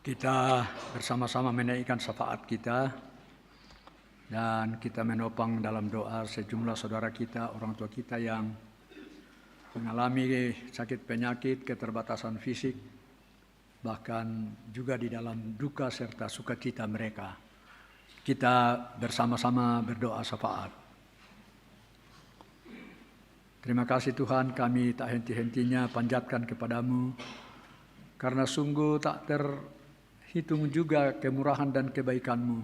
Kita bersama-sama menaikkan syafaat kita dan kita menopang dalam doa sejumlah saudara kita, orang tua kita yang mengalami sakit penyakit, keterbatasan fisik, bahkan juga di dalam duka serta sukacita mereka. Kita bersama-sama berdoa syafaat. Terima kasih Tuhan, kami tak henti-hentinya panjatkan kepadamu, karena sungguh tak terhitung juga kemurahan dan kebaikan-Mu.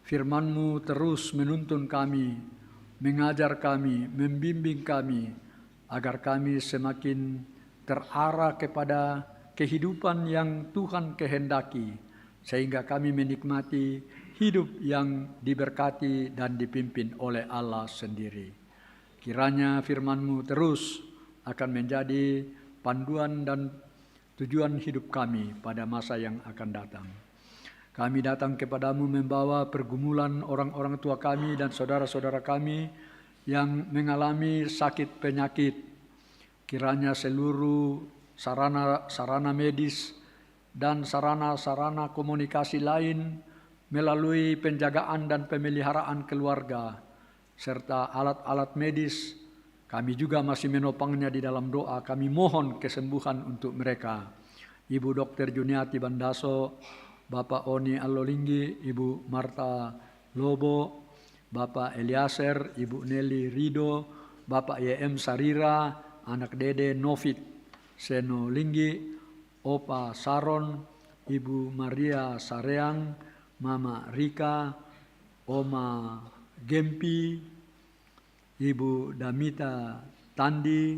Firman-Mu terus menuntun kami, mengajar kami, membimbing kami, agar kami semakin terarah kepada kehidupan yang Tuhan kehendaki, sehingga kami menikmati hidup yang diberkati dan dipimpin oleh Allah sendiri. Kiranya firman-Mu terus akan menjadi panduan dan tujuan hidup kami pada masa yang akan datang. Kami datang kepadamu membawa pergumulan orang-orang tua kami dan saudara-saudara kami yang mengalami sakit penyakit. Kiranya seluruh sarana medis dan sarana komunikasi lain melalui penjagaan dan pemeliharaan keluarga serta alat-alat medis, kami juga masih menopangnya di dalam doa. Kami mohon kesembuhan untuk mereka. Ibu Dr. Juniati Bandaso, Bapak Oni Allolinggi, Ibu Marta Lobo, Bapak Eliaser, Ibu Nelly Rido, Bapak YM Sarira, anak Dede Novit Seno Linggi, Opa Saron, Ibu Maria Sareang, Mama Rika, Oma Gempi, Ibu Damita Tandi,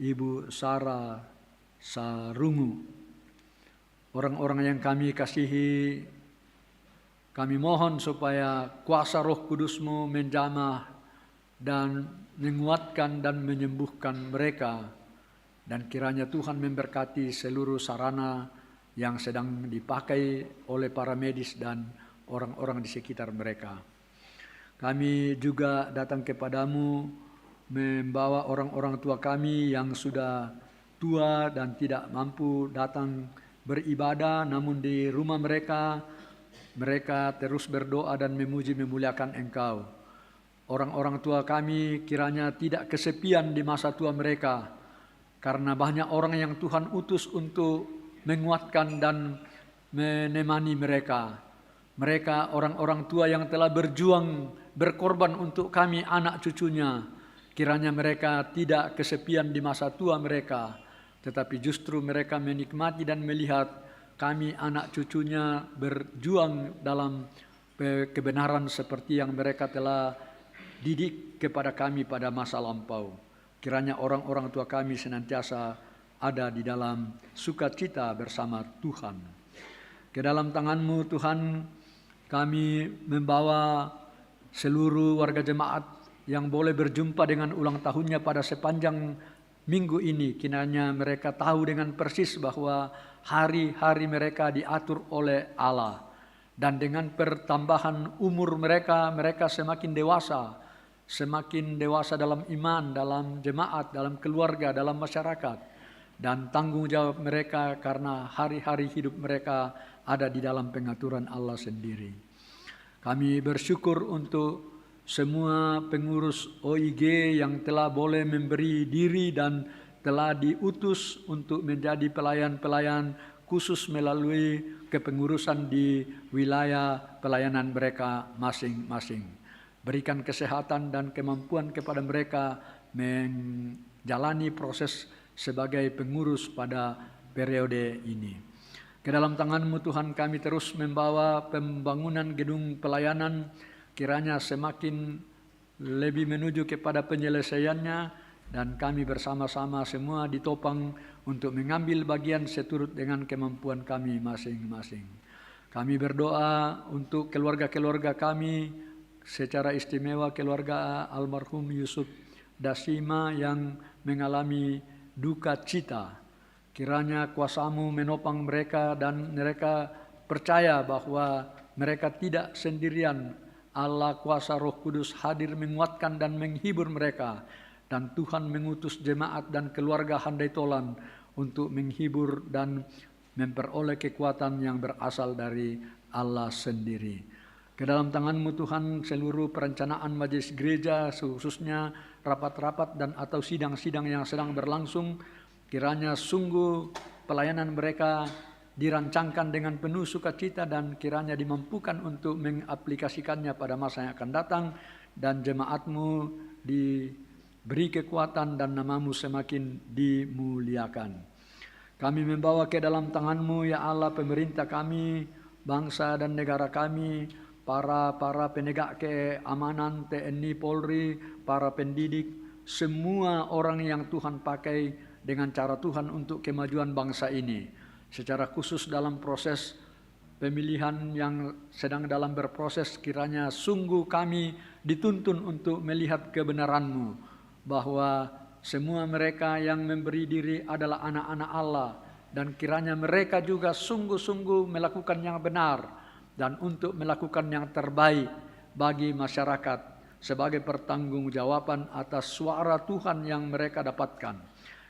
Ibu Sarah Sarungu. Orang-orang yang kami kasihi, kami mohon supaya kuasa Roh Kudus-Mu menjamah dan menguatkan dan menyembuhkan mereka. Dan kiranya Tuhan memberkati seluruh sarana yang sedang dipakai oleh para medis dan orang-orang di sekitar mereka. Kami juga datang kepadamu membawa orang-orang tua kami yang sudah tua dan tidak mampu datang beribadah, namun di rumah mereka terus berdoa dan memuji memuliakan Engkau. Orang-orang tua kami kiranya tidak kesepian di masa tua mereka, karena banyak orang yang Tuhan utus untuk menguatkan dan menemani mereka. Mereka orang-orang tua yang telah berjuang, berkorban untuk kami anak cucunya. Kiranya mereka tidak kesepian di masa tua mereka, tetapi justru mereka menikmati dan melihat kami anak cucunya berjuang dalam kebenaran seperti yang mereka telah didik kepada kami pada masa lampau. Kiranya orang-orang tua kami senantiasa ada di dalam sukacita bersama Tuhan. Ke dalam tangan-Mu Tuhan, kami membawa seluruh warga jemaat yang boleh berjumpa dengan ulang tahunnya pada sepanjang minggu ini. Kiranya mereka tahu dengan persis bahwa hari-hari mereka diatur oleh Allah. Dan dengan pertambahan umur mereka semakin dewasa dalam iman, dalam jemaat, dalam keluarga, dalam masyarakat. Dan tanggung jawab mereka karena hari-hari hidup mereka ada di dalam pengaturan Allah sendiri. Kami bersyukur untuk semua pengurus OIG yang telah boleh memberi diri dan telah diutus untuk menjadi pelayan-pelayan khusus melalui kepengurusan di wilayah pelayanan mereka masing-masing. Berikan kesehatan dan kemampuan kepada mereka menjalani proses sebagai pengurus pada periode ini. Ke dalam tangan-Mu Tuhan, kami terus membawa pembangunan gedung pelayanan, kiranya semakin lebih menuju kepada penyelesaiannya, dan kami bersama-sama semua ditopang untuk mengambil bagian seturut dengan kemampuan kami masing-masing. Kami berdoa untuk keluarga-keluarga kami, secara istimewa keluarga almarhum Yusuf Dasima yang mengalami duka cita. Kiranya kuasa-Mu menopang mereka dan mereka percaya bahwa mereka tidak sendirian. Allah kuasa Roh Kudus hadir menguatkan dan menghibur mereka. Dan Tuhan mengutus jemaat dan keluarga Handai Tolan untuk menghibur dan memperoleh kekuatan yang berasal dari Allah sendiri. Ke dalam tangan-Mu Tuhan seluruh perencanaan majelis gereja, khususnya rapat-rapat dan atau sidang-sidang yang sedang berlangsung, kiranya sungguh pelayanan mereka dirancangkan dengan penuh sukacita dan kiranya dimampukan untuk mengaplikasikannya pada masa yang akan datang, dan jemaat-Mu diberi kekuatan dan nama-Mu semakin dimuliakan. Kami membawa ke dalam tangan-Mu ya Allah pemerintah kami, bangsa dan negara kami, para penegak keamanan, TNI, Polri, para pendidik, semua orang yang Tuhan pakai dengan cara Tuhan untuk kemajuan bangsa ini. Secara khusus dalam proses pemilihan yang sedang dalam berproses, kiranya sungguh kami dituntun untuk melihat kebenaran-Mu, bahwa semua mereka yang memberi diri adalah anak-anak Allah, dan kiranya mereka juga sungguh-sungguh melakukan yang benar dan untuk melakukan yang terbaik bagi masyarakat sebagai pertanggungjawaban atas suara Tuhan yang mereka dapatkan.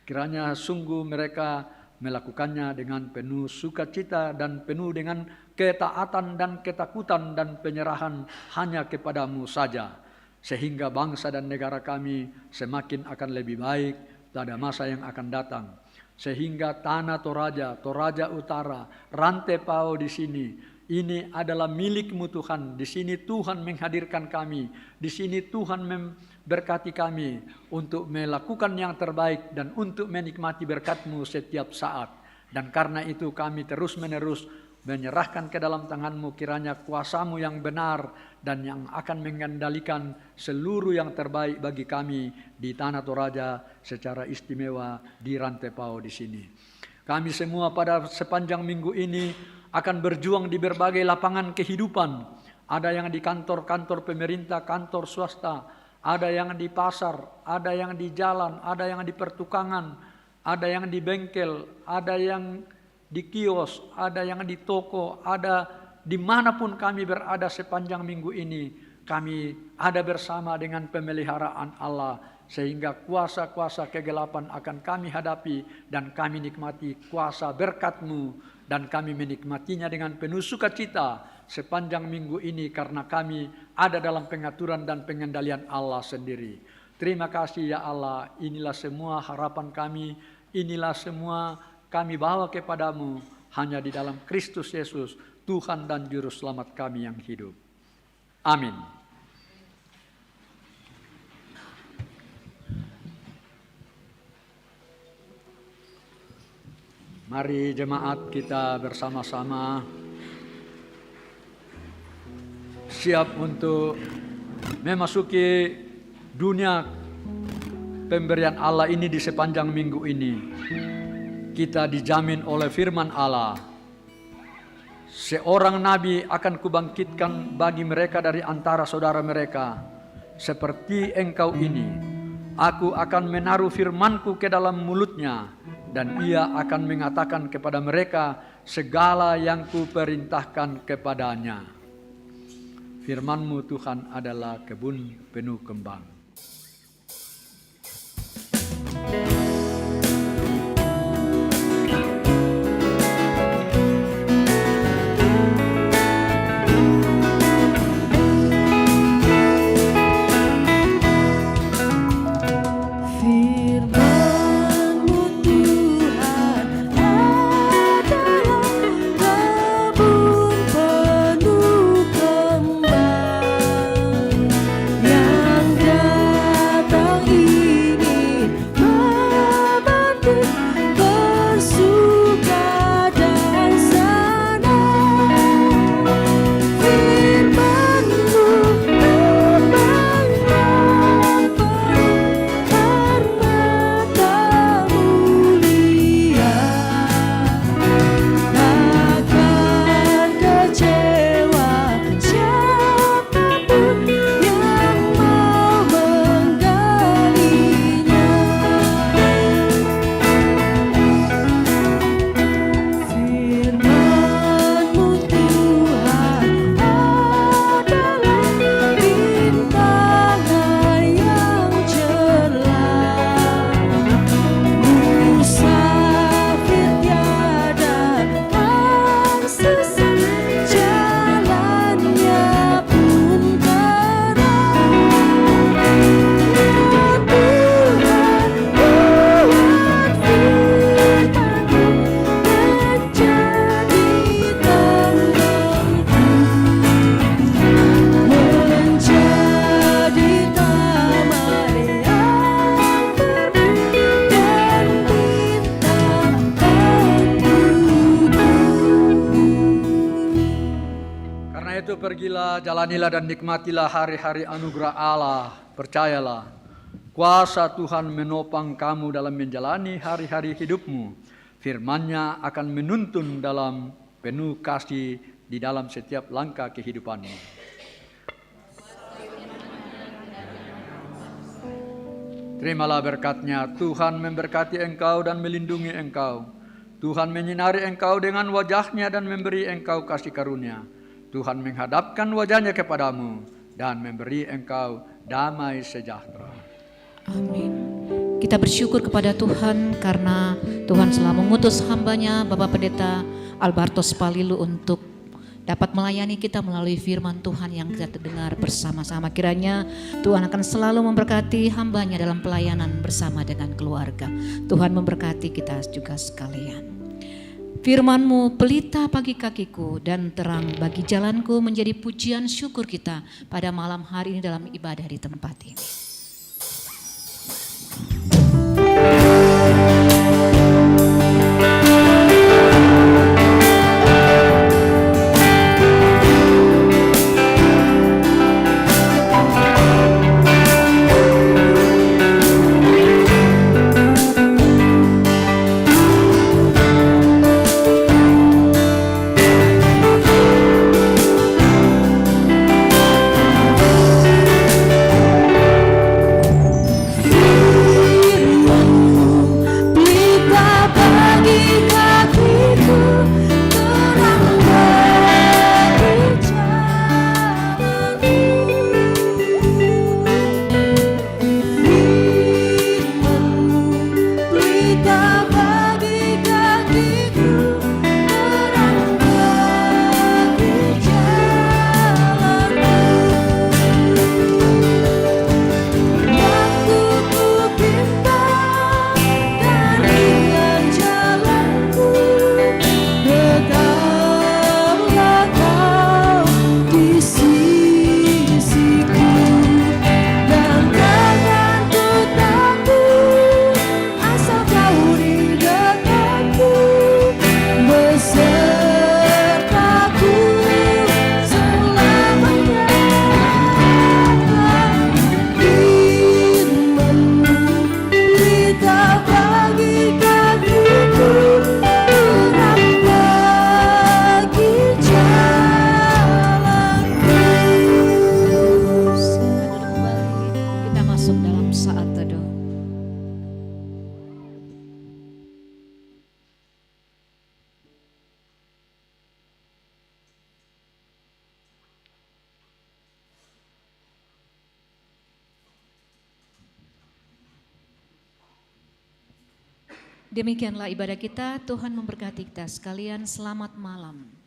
Kiranya sungguh mereka melakukannya dengan penuh sukacita dan penuh dengan ketaatan dan ketakutan dan penyerahan hanya kepadamu saja, sehingga bangsa dan negara kami semakin akan lebih baik pada masa yang akan datang. Sehingga tanah Toraja Utara, Rantai Pao di sini, ini adalah milik-Mu Tuhan. Di sini Tuhan menghadirkan kami, di sini Tuhan berkati kami untuk melakukan yang terbaik dan untuk menikmati berkat-Mu setiap saat. Dan karena itu kami terus-menerus menyerahkan ke dalam tangan-Mu, kiranya kuasa-Mu yang benar dan yang akan mengendalikan seluruh yang terbaik bagi kami di tanah Toraja, secara istimewa di Rantai Pao di sini. Kami semua pada sepanjang minggu ini akan berjuang di berbagai lapangan kehidupan. Ada yang di kantor-kantor pemerintah, kantor swasta, ada yang di pasar, ada yang di jalan, ada yang di pertukangan, ada yang di bengkel, ada yang di kios, ada yang di toko, ada dimanapun kami berada sepanjang minggu ini, kami ada bersama dengan pemeliharaan Allah, sehingga kuasa-kuasa kegelapan akan kami hadapi dan kami nikmati kuasa berkat-Mu, dan kami menikmatinya dengan penuh sukacita sepanjang minggu ini karena kami ada dalam pengaturan dan pengendalian Allah sendiri. Terima kasih ya Allah, inilah semua harapan kami, inilah semua kami bawa kepadamu hanya di dalam Kristus Yesus, Tuhan dan Juru Selamat kami yang hidup. Amin. Mari jemaat kita bersama-sama siap untuk memasuki dunia pemberian Allah ini. Di sepanjang minggu ini kita dijamin oleh firman Allah, seorang nabi akan kubangkitkan bagi mereka dari antara saudara mereka, seperti engkau ini. Aku akan menaruh firmanku ke dalam mulutnya, dan ia akan mengatakan kepada mereka segala yang kuperintahkan kepadanya. Firman-Mu Tuhan adalah kebun penuh kembang. Yang pergilah, jalanilah dan nikmatilah hari-hari anugerah Allah. Percayalah, kuasa Tuhan menopang kamu dalam menjalani hari-hari hidupmu. Firman-Nya akan menuntun dalam penuh kasih di dalam setiap langkah kehidupanmu. Terimalah berkat-Nya. Tuhan memberkati engkau dan melindungi engkau. Tuhan menyinari engkau dengan wajah-Nya dan memberi engkau kasih karunia. Tuhan menghadapkan wajah-Nya kepadamu dan memberi engkau damai sejahtera. Amin. Kita bersyukur kepada Tuhan karena Tuhan telah mengutus hamba-Nya Bapak Pendeta Albertus Palilu untuk dapat melayani kita melalui firman Tuhan yang kita dengar bersama-sama. Kiranya Tuhan akan selalu memberkati hamba-Nya dalam pelayanan bersama dengan keluarga. Tuhan memberkati kita juga sekalian. Firman-Mu pelita bagi kakiku dan terang bagi jalanku, menjadi pujian syukur kita pada malam hari ini dalam ibadah di tempat ini. Demikianlah ibadah kita. Tuhan memberkati kita sekalian. Selamat malam.